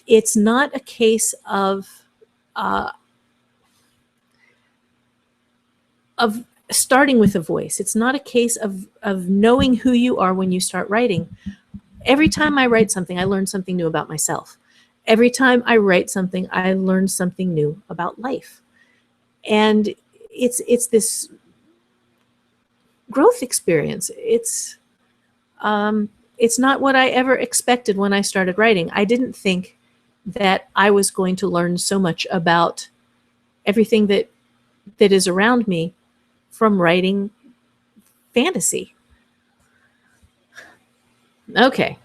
It's not a case of starting with a voice. It's not a case of knowing who you are when you start writing. Every time I write something, I learn something new about myself. Every time I write something, I learn something new about life. And it's this growth experience. It's not what I ever expected when I started writing. I didn't think that I was going to learn so much about everything that is around me from writing fantasy. Okay,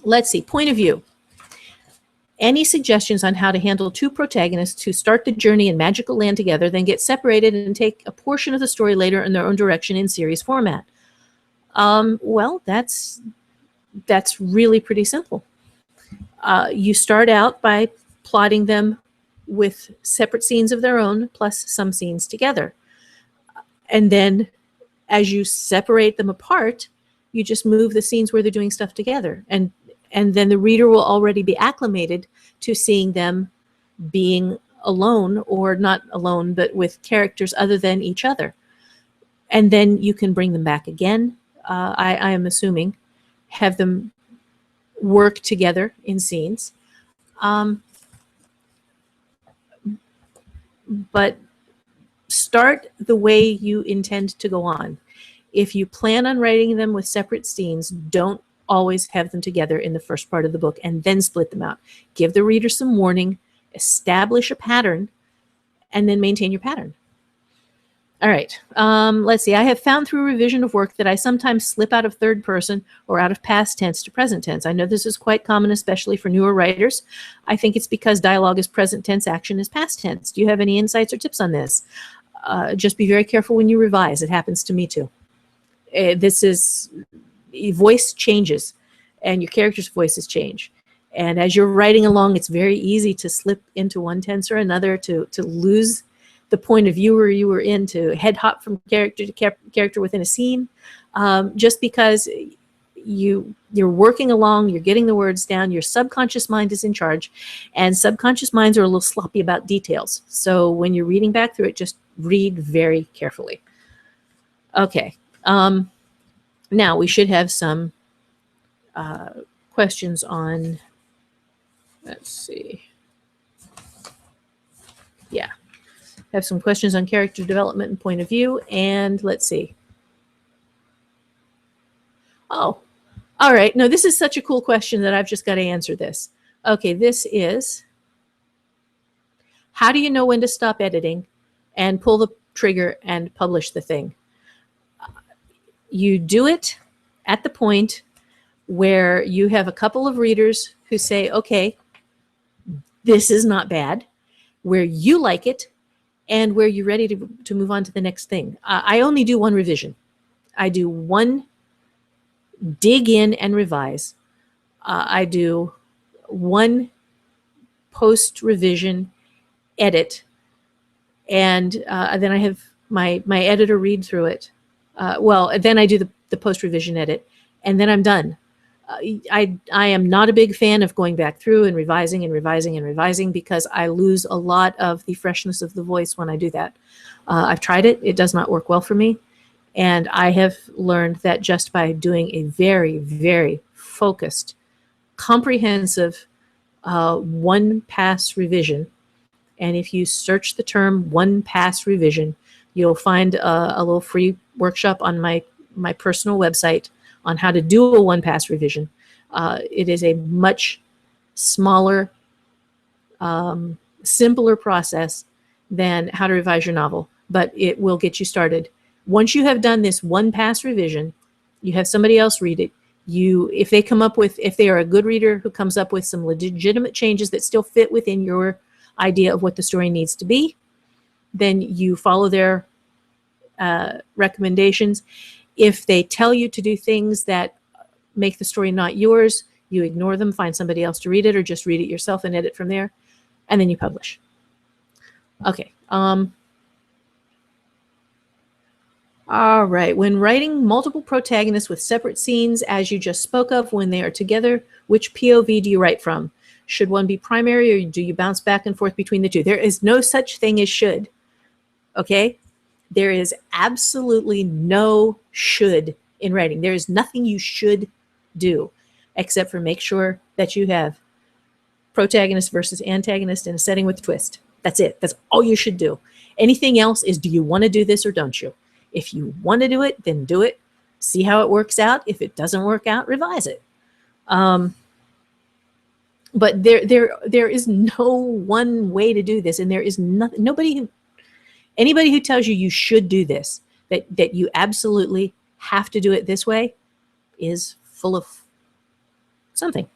let's see. Point of view. Any suggestions on how to handle two protagonists who start the journey in magical land together, then get separated and take a portion of the story later in their own direction in series format? Well, that's really pretty simple. You start out by plotting them with separate scenes of their own, plus some scenes together. And then as you separate them apart, you just move the scenes where they're doing stuff together. And then the reader will already be acclimated to seeing them being alone, or not alone, but with characters other than each other. And then you can bring them back again. I am assuming, have them work together in scenes. But start the way you intend to go on. If you plan on writing them with separate scenes, don't always have them together in the first part of the book and then split them out. Give the reader some warning, establish a pattern, and then maintain your pattern. All right, let's see. I have found through revision of work that I sometimes slip out of third person or out of past tense to present tense. I know this is quite common, especially for newer writers. I think it's because dialogue is present tense, action is past tense. Do you have any insights or tips on this? Just be very careful when you revise. It happens to me too. This is, voice changes and your character's voices change. And as you're writing along, it's very easy to slip into one tense or another, to lose the point of view where you were in, to head hop from character to character within a scene, just because you're working along, you're getting the words down, your subconscious mind is in charge, and subconscious minds are a little sloppy about details. So when you're reading back through it, just read very carefully. Okay, now we should have some questions on, let's see, yeah. Have some questions on character development and point of view, and let's see. Oh, all right. No, this is such a cool question that I've just got to answer this. Okay, this is, how do you know when to stop editing and pull the trigger and publish the thing? You do it at the point where you have a couple of readers who say, okay, this is not bad, where you like it, and where you're ready to move on to the next thing. I only do one revision. I do one dig in and revise. I do one post-revision edit, and then I have my editor read through it. Well, then I do the post-revision edit, and then I'm done. I am not a big fan of going back through and revising and revising and revising, because I lose a lot of the freshness of the voice when I do that. I've tried it. It does not work well for me. And I have learned that just by doing a very, very focused, comprehensive one-pass revision, and if you search the term one-pass revision, you'll find a little free workshop on my personal website on how to do a one-pass revision. It is a much smaller, simpler process than how to revise your novel, but it will get you started. Once you have done this one-pass revision, you have somebody else read it. If they are a good reader who comes up with some legitimate changes that still fit within your idea of what the story needs to be, then you follow their recommendations. If they tell you to do things that make the story not yours, you ignore them, find somebody else to read it, or just read it yourself and edit from there, and then you publish. Okay. All right. When writing multiple protagonists with separate scenes, as you just spoke of, when they are together, which POV do you write from? Should one be primary, or do you bounce back and forth between the two? There is no such thing as should. Okay? There is absolutely no should in writing. There is nothing you should do except for make sure that you have protagonist versus antagonist in a setting with a twist. That's it. That's all you should do. Anything else is, do you want to do this or don't you? If you want to do it, then do it. See how it works out. If it doesn't work out, revise it. But there is no one way to do this, and there is nothing. Anybody who tells you you should do this, that you absolutely have to do it this way, is full of something.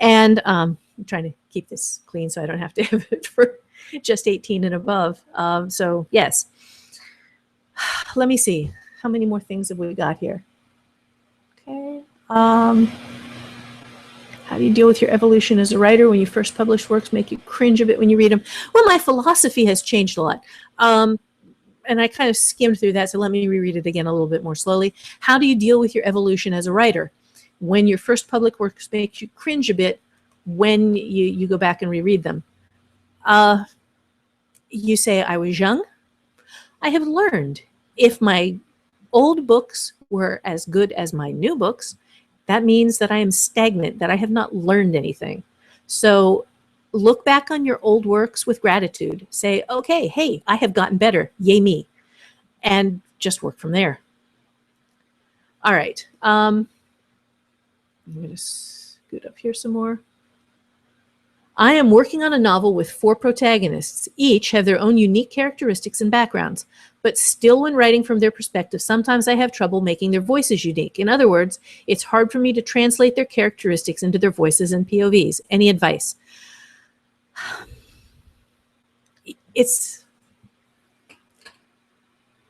And I'm trying to keep this clean so I don't have to have it for just 18 and above. So yes. Let me see. How many more things have we got here? Okay. How How do you deal with your evolution as a writer when you first published works make you cringe a bit when you read them? Well, my philosophy has changed a lot. And I kind of skimmed through that, so let me reread it again a little bit more slowly. How do you deal with your evolution as a writer when your first public works make you cringe a bit when you go back and reread them? You say, I was young. I have learned. If my old books were as good as my new books, that means that I am stagnant, that I have not learned anything. So look back on your old works with gratitude. Say, okay, hey, I have gotten better. Yay me. And just work from there. All right. I'm going to scoot up here some more. I am working on a novel with 4 protagonists. Each have their own unique characteristics and backgrounds, but still when writing from their perspective, sometimes I have trouble making their voices unique. In other words, it's hard for me to translate their characteristics into their voices and POVs. Any advice?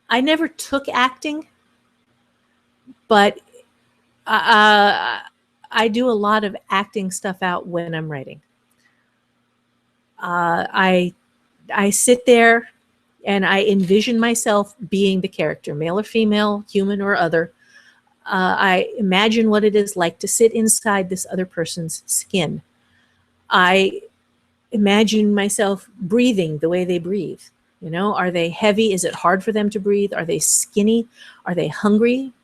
I never took acting, but I do a lot of acting stuff out when I'm writing. I sit there and I envision myself being the character, male or female, human or other. I imagine what it is like to sit inside this other person's skin. I imagine myself breathing the way they breathe. You know, are they heavy? Is it hard for them to breathe? Are they skinny? Are they hungry?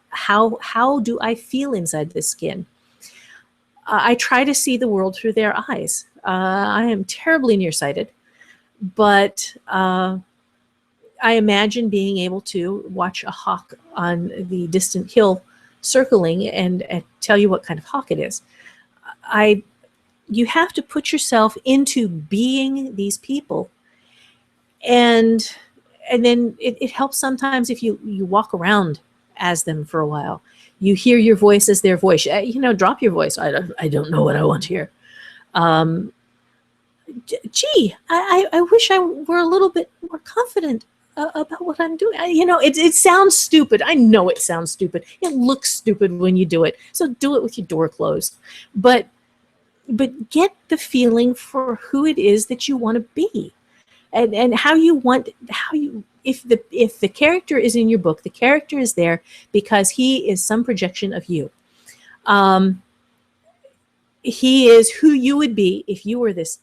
How do I feel inside this skin? I try to see the world through their eyes. I am terribly nearsighted, but I imagine being able to watch a hawk on the distant hill circling and tell you what kind of hawk it is. You have to put yourself into being these people. And then it helps sometimes if you walk around as them for a while. You hear your voice as their voice. Drop your voice. I don't know what I want to hear. Gee, I wish I were a little bit more confident about what I'm doing. It sounds stupid. I know it sounds stupid. It looks stupid when you do it. So do it with your door closed. But get the feeling for who it is that you want to be. And if the character is in your book, the character is there because he is some projection of you. He is who you would be if you were this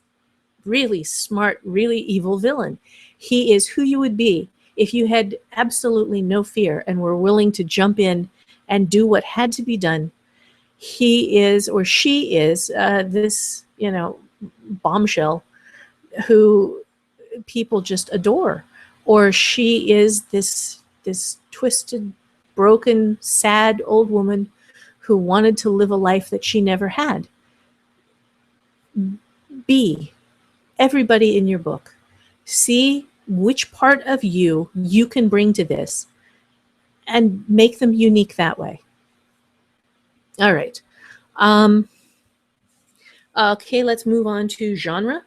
really smart, really evil villain. He is who you would be if you had absolutely no fear and were willing to jump in and do what had to be done. He is, or she is, this, bombshell who people just adore, or she is this twisted, broken, sad old woman who wanted to live a life that she never had. Be everybody in your book. See which part of you can bring to this and make them unique that way. All right. Okay, let's move on to genre.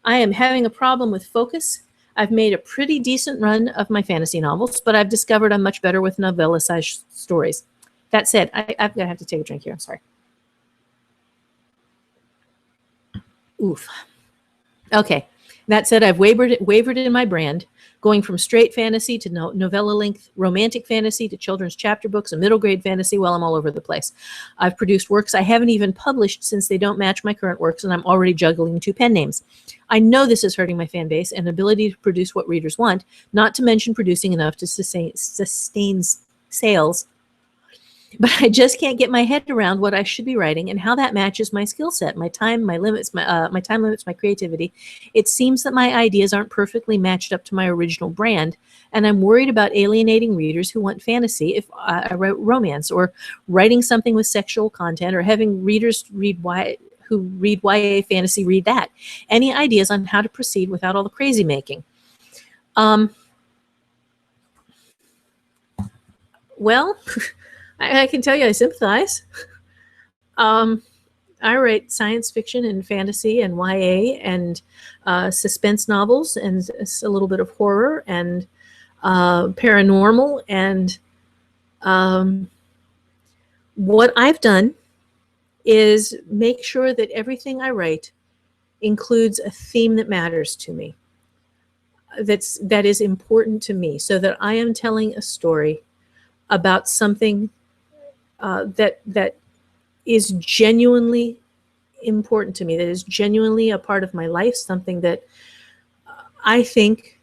I am having a problem with focus. I've made a pretty decent run of my fantasy novels, but I've discovered I'm much better with novella-sized stories. That said, I'm going to have to take a drink here. I'm sorry. Oof. Okay. That said, I've wavered in my brand, going from straight fantasy to novella-length romantic fantasy to children's chapter books and middle grade fantasy. Well, I'm all over the place. I've produced works I haven't even published since they don't match my current works, and I'm already juggling 2 pen names. I know this is hurting my fan base and ability to produce what readers want, not to mention producing enough to sustain sales. But I just can't get my head around what I should be writing and how that matches my skill set, my time, my time limits, my creativity. It seems that my ideas aren't perfectly matched up to my original brand, and I'm worried about alienating readers who want fantasy if I write romance, or writing something with sexual content, or having readers who read YA fantasy read that. Any ideas on how to proceed without all the crazy making? Well, I can tell you I sympathize. I write science fiction and fantasy and YA and suspense novels and a little bit of horror and paranormal. And what I've done is make sure that everything I write includes a theme that matters to me, that is important to me, so that I am telling a story about something that is genuinely important to me, that is genuinely a part of my life, something that I think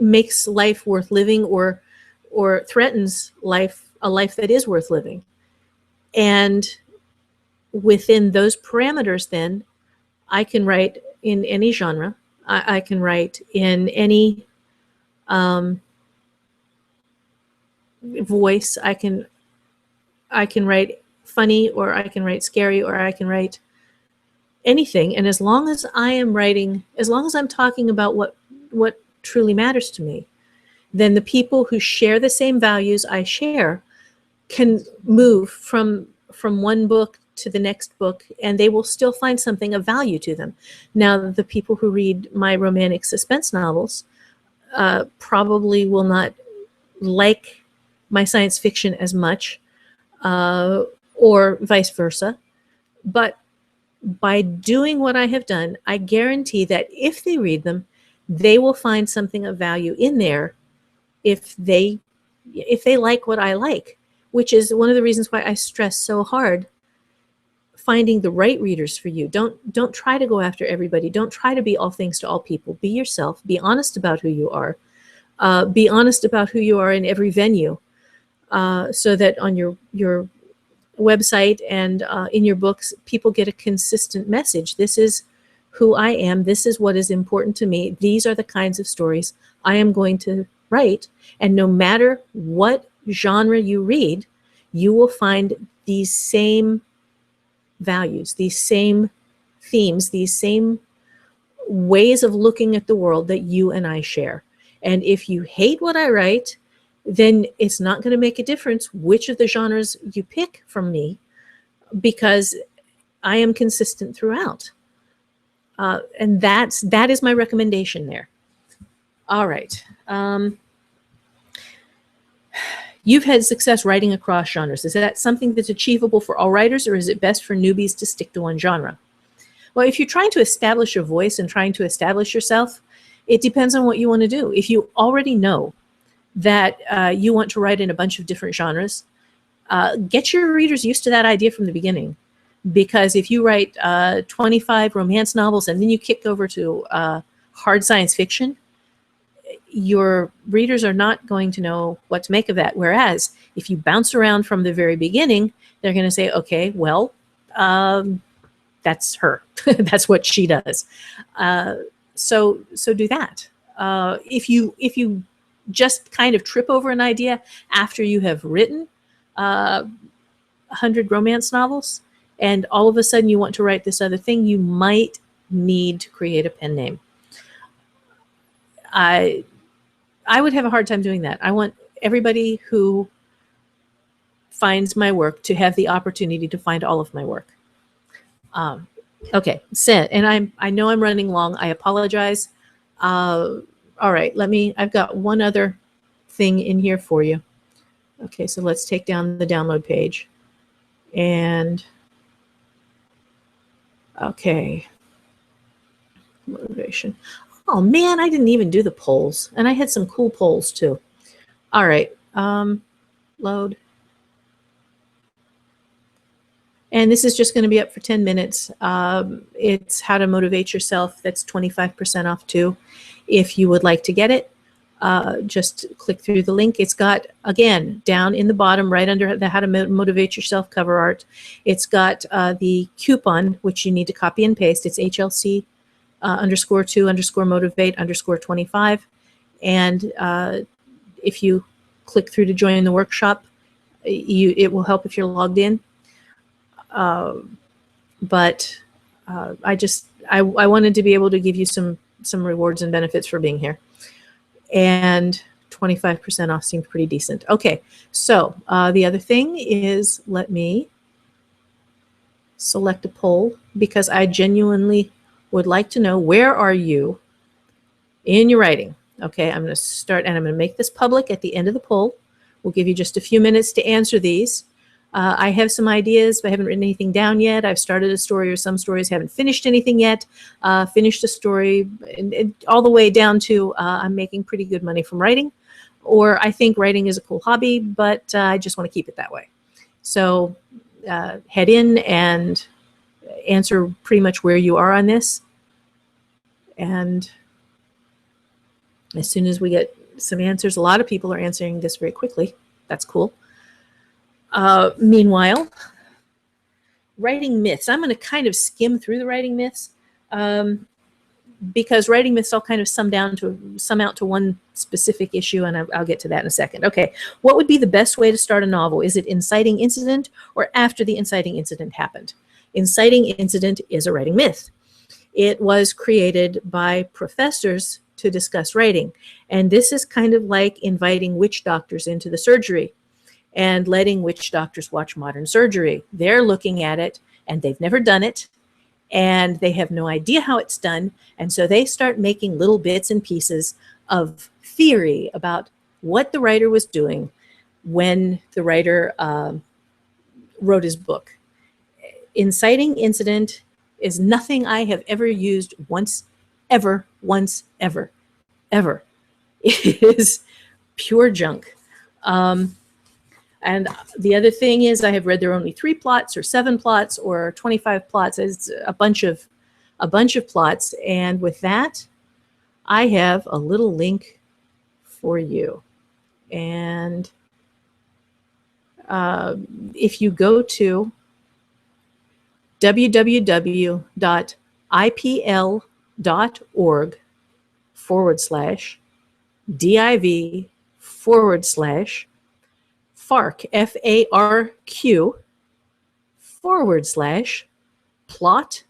makes life worth living, or threatens a life that is worth living. And within those parameters, then I can write in any genre. I can write in any voice. I can write funny, or I can write scary, or I can write anything. And as long as I am writing, as long as I'm talking about what truly matters to me, then the people who share the same values I share can move from one book to the next book, and they will still find something of value to them. Now, the people who read my romantic suspense novels probably will not like my science fiction as much, or vice versa. But by doing what I have done, I guarantee that if they read them, they will find something of value in there if they like what I like, which is one of the reasons why I stress so hard finding the right readers for you. Don't try to go after everybody. Don't try to be all things to all people. Be yourself. Be honest about who you are. Be honest about who you are in every venue, so that on your website and in your books, people get a consistent message. This is who I am. This is what is important to me. These are the kinds of stories I am going to write. And no matter what genre you read, you will find these same values, these same themes, these same ways of looking at the world that you and I share. And if you hate what I write, then it's not going to make a difference which of the genres you pick from me, because I am consistent throughout. And that is my recommendation there. All right. You've had success writing across genres. Is that something that's achievable for all writers, or is it best for newbies to stick to one genre? Well, if you're trying to establish a voice and trying to establish yourself, it depends on what you want to do. If you already know that you want to write in a bunch of different genres, get your readers used to that idea from the beginning. Because if you write 25 romance novels and then you kick over to hard science fiction, your readers are not going to know what to make of that. Whereas if you bounce around from the very beginning, they're going to say, okay, well, that's her. That's what she does. So do that. If you just kind of trip over an idea after you have written 100 romance novels, and all of a sudden you want to write this other thing, you might need to create a pen name. I would have a hard time doing that. I want everybody who finds my work to have the opportunity to find all of my work. Okay, and I know I'm running long. I apologize. All right, I've got one other thing in here for you. Okay, so let's take down the download page. And, okay, motivation. Oh man, I didn't even do the polls. And I had some cool polls too. All right, load. And this is just going to be up for 10 minutes. It's How to Motivate Yourself. That's 25% off too. If you would like to get it, just click through the link. It's got, again, down in the bottom, right under the How to Motivate Yourself cover art, it's got the coupon, which you need to copy and paste. It's HLC _2_motivate_25. And if you click through to join the workshop, it will help if you're logged in. But I wanted to be able to give you some rewards and benefits for being here. And 25% off seemed pretty decent. Okay, so the other thing is, let me select a poll, because I genuinely would like to know, where are you in your writing? Okay, I'm going to start, and I'm going to make this public at the end of the poll. We'll give you just a few minutes to answer these. I have some ideas, but I haven't written anything down yet. I've started a story or some stories, haven't finished anything yet. Finished a story, and all the way down to I'm making pretty good money from writing, or I think writing is a cool hobby, but I just want to keep it that way. So head in and answer pretty much where you are on this. And as soon as we get some answers, a lot of people are answering this very quickly. That's cool. Meanwhile, writing myths. I'm going to kind of skim through the writing myths because writing myths all kind of sum out to one specific issue, and I'll get to that in a second. Okay, what would be the best way to start a novel? Is it inciting incident or after the inciting incident happened? Inciting incident is a writing myth. It was created by professors to discuss writing, and this is kind of like inviting witch doctors into the surgery and letting witch doctors watch modern surgery. They're looking at it, and they've never done it, and they have no idea how it's done, and so they start making little bits and pieces of theory about what the writer was doing when the writer wrote his book. Inciting incident is nothing I have ever used once, ever. It is pure junk. And the other thing is, I have read there are only 3 plots or 7 plots or 25 plots. It's a bunch of plots. And with that, I have a little link for you. And if you go to www.ipl.org/div/FARQ /plot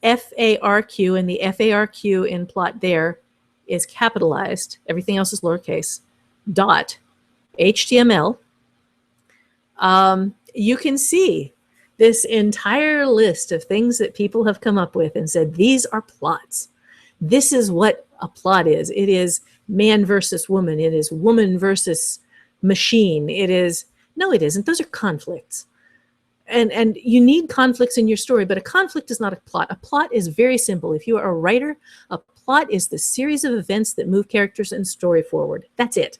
FARQ, and the FARQ in plot there is capitalized. Everything else is lowercase. .html. You can see this entire list of things that people have come up with and said, these are plots. This is what a plot is. It is man versus woman. It is woman versus machine. It is, no, it isn't. Those are conflicts. And you need conflicts in your story, but a conflict is not a plot. A plot is very simple. If you are a writer, a plot is the series of events that move characters and story forward. That's it.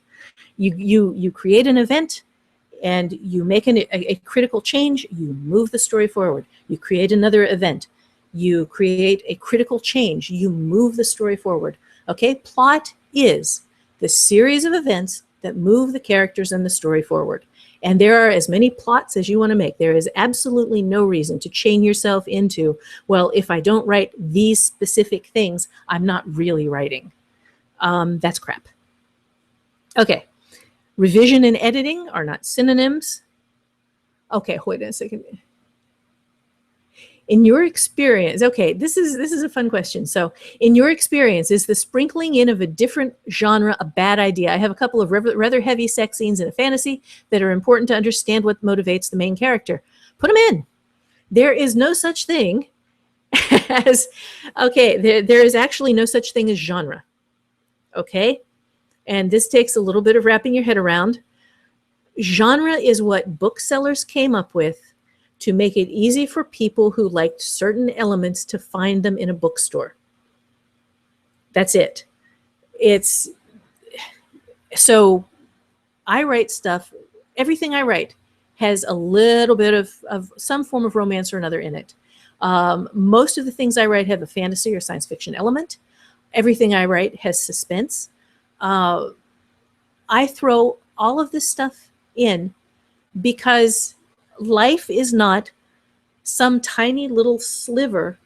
You create an event and you make a critical change, you move the story forward. You create another event. You create a critical change, you move the story forward. Okay, plot is the series of events that move the characters and the story forward. And there are as many plots as you want to make. There is absolutely no reason to chain yourself into, well, if I don't write these specific things, I'm not really writing. That's crap. Okay, revision and editing are not synonyms. Okay, wait a second. In your experience, okay, this is a fun question. So in your experience, is the sprinkling in of a different genre a bad idea? I have a couple of rather heavy sex scenes in a fantasy that are important to understand what motivates the main character. Put them in. There is no such thing as, okay, there is actually no such thing as genre. Okay? And this takes a little bit of wrapping your head around. Genre is what booksellers came up with to make it easy for people who liked certain elements to find them in a bookstore. That's it. It's so I write stuff, everything I write has a little bit of some form of romance or another in it. Most of the things I write have a fantasy or science fiction element. Everything I write has suspense. I throw all of this stuff in because life is not some tiny little sliver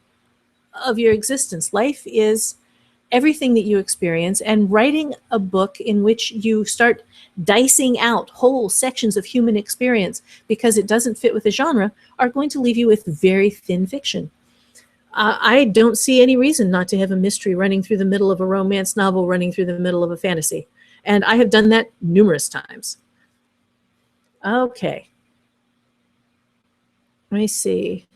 of your existence. Life is everything that you experience, and writing a book in which you start dicing out whole sections of human experience because it doesn't fit with the genre are going to leave you with very thin fiction. I don't see any reason not to have a mystery running through the middle of a romance novel, running through the middle of a fantasy. And I have done that numerous times. Okay. Let me see.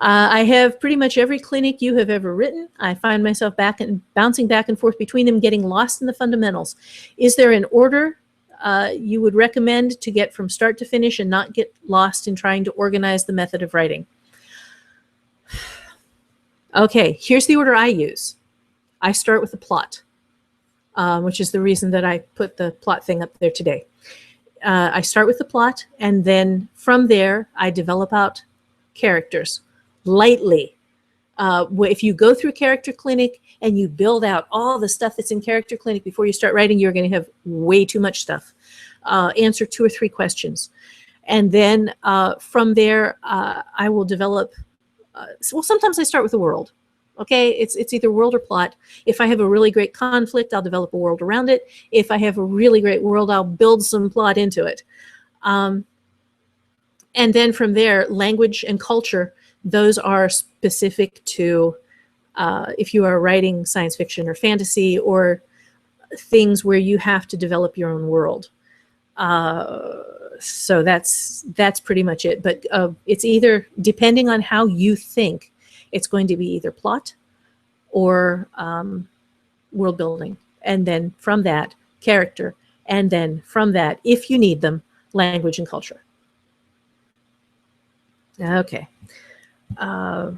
I have pretty much every clinic you have ever written. I find myself bouncing back and forth between them, getting lost in the fundamentals. Is there an order you would recommend to get from start to finish and not get lost in trying to organize the method of writing? Okay, here's the order I use. I start with the plot, which is the reason that I put the plot thing up there today. I start with the plot, and then from there, I develop out characters lightly. If you go through Character Clinic and you build out all the stuff that's in Character Clinic before you start writing, you're going to have way too much stuff. Answer 2 or 3 questions. And then from there, I will develop, well, sometimes I start with the world. Okay, it's either world or plot. If I have a really great conflict, I'll develop a world around it. If I have a really great world, I'll build some plot into it. And then from there, language and culture, those are specific to if you are writing science fiction or fantasy or things where you have to develop your own world. So that's pretty much it. But it's either, depending on how you think, it's going to be either plot or world building. And then from that, character. And then from that, if you need them, language and culture. Okay. How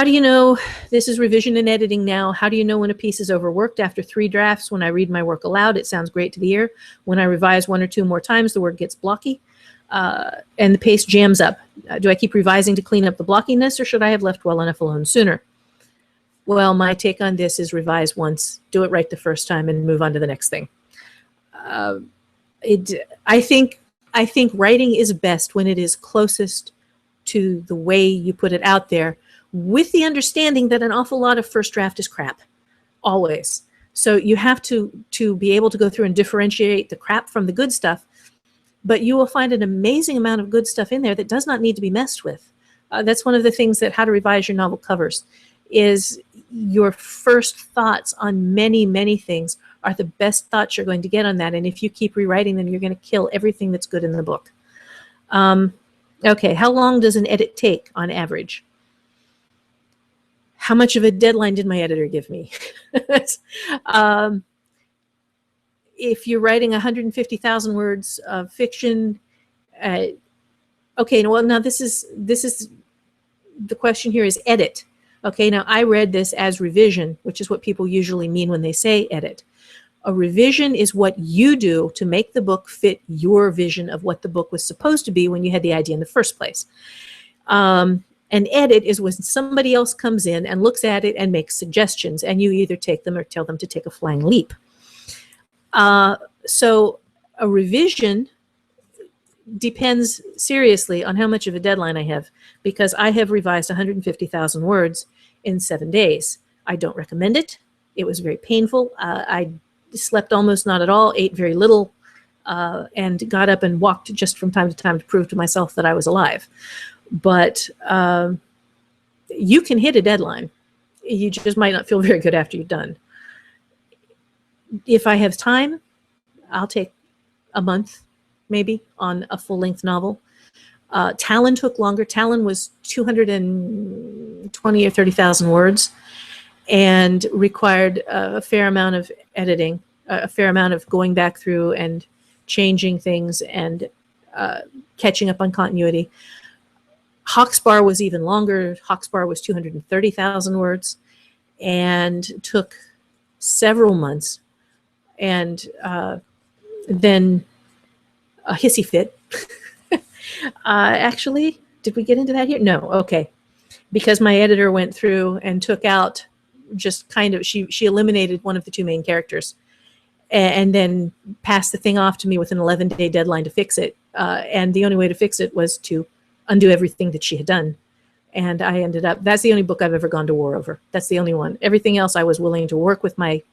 do you know, this is revision and editing now, how do you know when a piece is overworked? After 3 drafts, when I read my work aloud, it sounds great to the ear. When I revise 1 or 2 more times, the word gets blocky. And the pace jams up. Do I keep revising to clean up the blockiness, or should I have left well enough alone sooner? Well, my take on this is revise once, do it right the first time, and move on to the next thing. I think writing is best when it is closest to the way you put it out there, with the understanding that an awful lot of first draft is crap, always. So you have to be able to go through and differentiate the crap from the good stuff. But you will find an amazing amount of good stuff in there that does not need to be messed with. That's one of the things that How to Revise Your Novel covers, is your first thoughts on many, many things are the best thoughts you're going to get on that. And if you keep rewriting them, you're going to kill everything that's good in the book. Okay, how long does an edit take on average? How much of a deadline did my editor give me? If you're writing 150,000 words of fiction, okay, well, now this is the question here is edit. Okay, now I read this as revision, which is what people usually mean when they say edit. A revision is what you do to make the book fit your vision of what the book was supposed to be when you had the idea in the first place. An edit is when somebody else comes in and looks at it and makes suggestions, and you either take them or tell them to take a flying leap. So a revision depends seriously on how much of a deadline I have, because I have revised 150,000 words in 7 days. I don't recommend it. It was very painful. I slept almost not at all, ate very little, and got up and walked just from time to time to prove to myself that I was alive. But you can hit a deadline. You just might not feel very good after you're done. If I have time, I'll take a month, maybe, on a full-length novel. Talon took longer. Talon was 220 or 30,000 words and required a fair amount of editing, a fair amount of going back through and changing things and catching up on continuity. Hawkspar was even longer. Hawkspar was 230,000 words and took several months. And then a hissy fit. Actually, did we get into that here? No, okay. Because my editor went through and took out just kind of, she eliminated one of the 2 main characters and then passed the thing off to me with an 11-day deadline to fix it. And the only way to fix it was to undo everything that she had done. And I ended up, that's the only book I've ever gone to war over. That's the only one. Everything else I was willing to work with my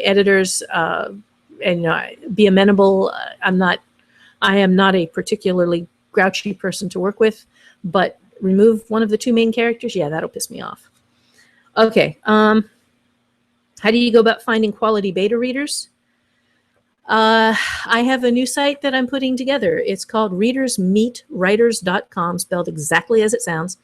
editors and be amenable. I am not a particularly grouchy person to work with, but remove one of the 2 main characters, yeah, that'll piss me off. Okay, how do you go about finding quality beta readers? I have a new site that I'm putting together. It's called readersmeetwriters.com, spelled exactly as it sounds.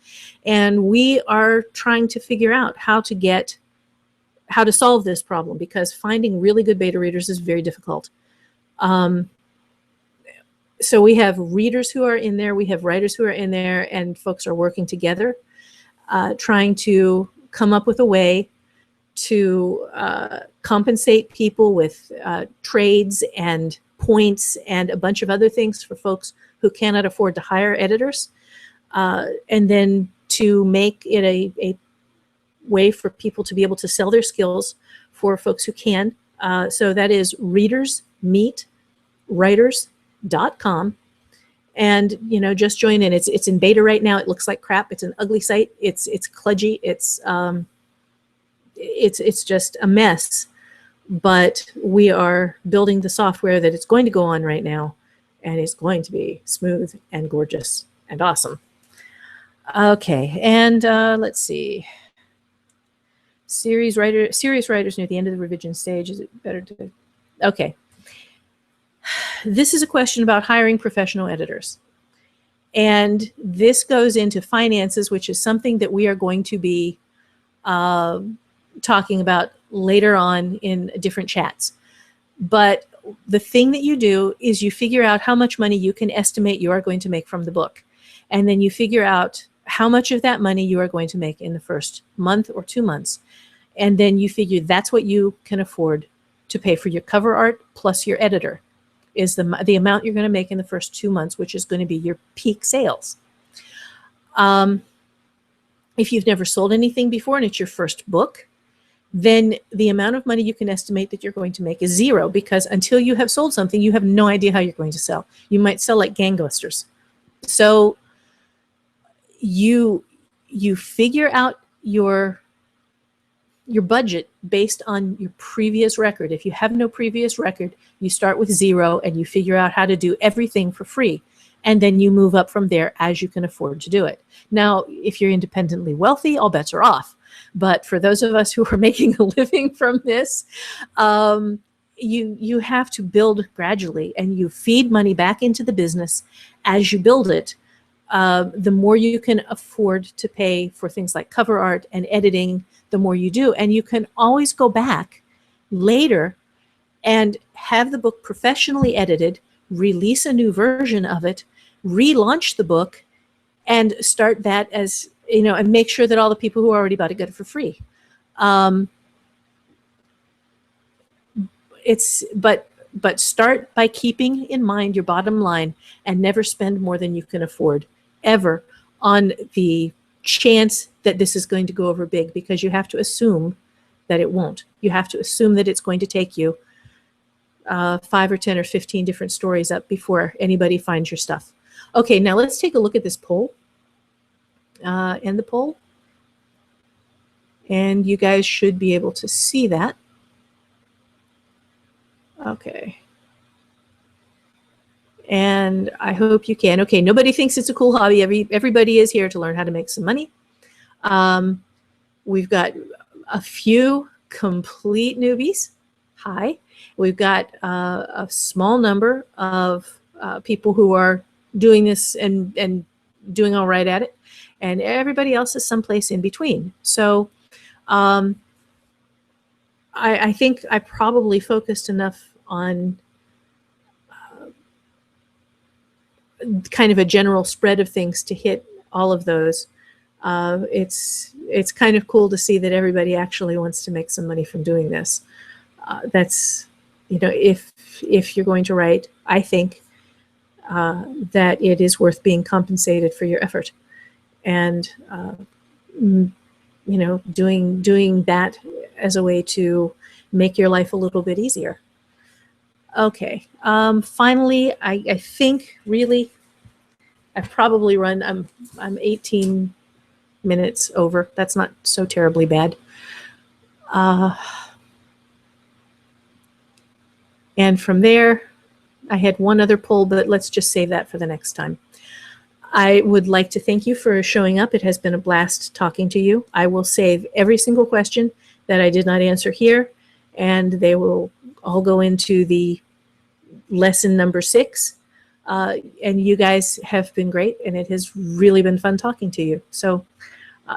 And we are trying to figure out how to solve this problem, because finding really good beta readers is very difficult. So we have readers who are in there, we have writers who are in there, and folks are working together, trying to come up with a way to compensate people with trades and points and a bunch of other things for folks who cannot afford to hire editors, and then to make it a way for people to be able to sell their skills for folks who can. So that is readersmeetwriters.com. And just join in. It's in beta right now. It looks like crap. It's an ugly site. It's kludgy. It's just a mess. But we are building the software that it's going to go on right now, and it's going to be smooth and gorgeous and awesome. Okay, and let's see. Serious writers near the end of the revision stage. Is it better to? Okay. This is a question about hiring professional editors. And this goes into finances, which is something that we are going to be talking about later on in different chats. But the thing that you do is you figure out how much money you can estimate you are going to make from the book. And then you figure out how much of that money you are going to make in the first month or 2 months. And then you figure that's what you can afford to pay for your cover art plus your editor, is the amount you're going to make in the first 2 months, which is going to be your peak sales. If you've never sold anything before and it's your first book, then the amount of money you can estimate that you're going to make is zero, because until you have sold something, you have no idea how you're going to sell. You might sell like gangbusters. So you figure out your budget based on your previous record. If you have no previous record, you start with zero and you figure out how to do everything for free. And then you move up from there as you can afford to do it. Now, if you're independently wealthy, all bets are off. But for those of us who are making a living from this, you have to build gradually, and you feed money back into the business as you build it. The more you can afford to pay for things like cover art and editing, the more you do. And you can always go back later and have the book professionally edited, release a new version of it, relaunch the book, and start that as, and make sure that all the people who already bought it get it for free. But start by keeping in mind your bottom line and never spend more than you can afford ever on the chance that this is going to go over big, because you have to assume that it won't. You have to assume that it's going to take you 5 or 10 or 15 different stories up before anybody finds your stuff. Okay, now let's take a look at this poll. End the poll. And you guys should be able to see that. Okay. And I hope you can. Okay, nobody thinks it's a cool hobby. Everybody is here to learn how to make some money. We've got a few complete newbies. Hi. We've got a small number of people who are doing this and doing all right at it. And everybody else is someplace in between. So I think I probably focused enough on kind of a general spread of things to hit all of those. It's kind of cool to see that everybody actually wants to make some money from doing this. That's, if you're going to write, I think that it is worth being compensated for your effort. And, doing that as a way to make your life a little bit easier. Okay, finally, I think really I've probably run, I'm 18 minutes over. That's not so terribly bad. And from there, I had one other poll, but let's just save that for the next time. I would like to thank you for showing up. It has been a blast talking to you. I will save every single question that I did not answer here, and they will all go into the lesson number 6. And you guys have been great, and it has really been fun talking to you. So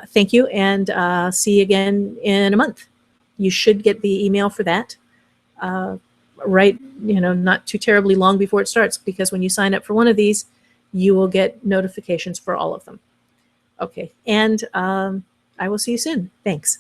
thank you, and see you again in a month. You should get the email for that right, not too terribly long before it starts, because when you sign up for one of these, you will get notifications for all of them. Okay, and I will see you soon. Thanks.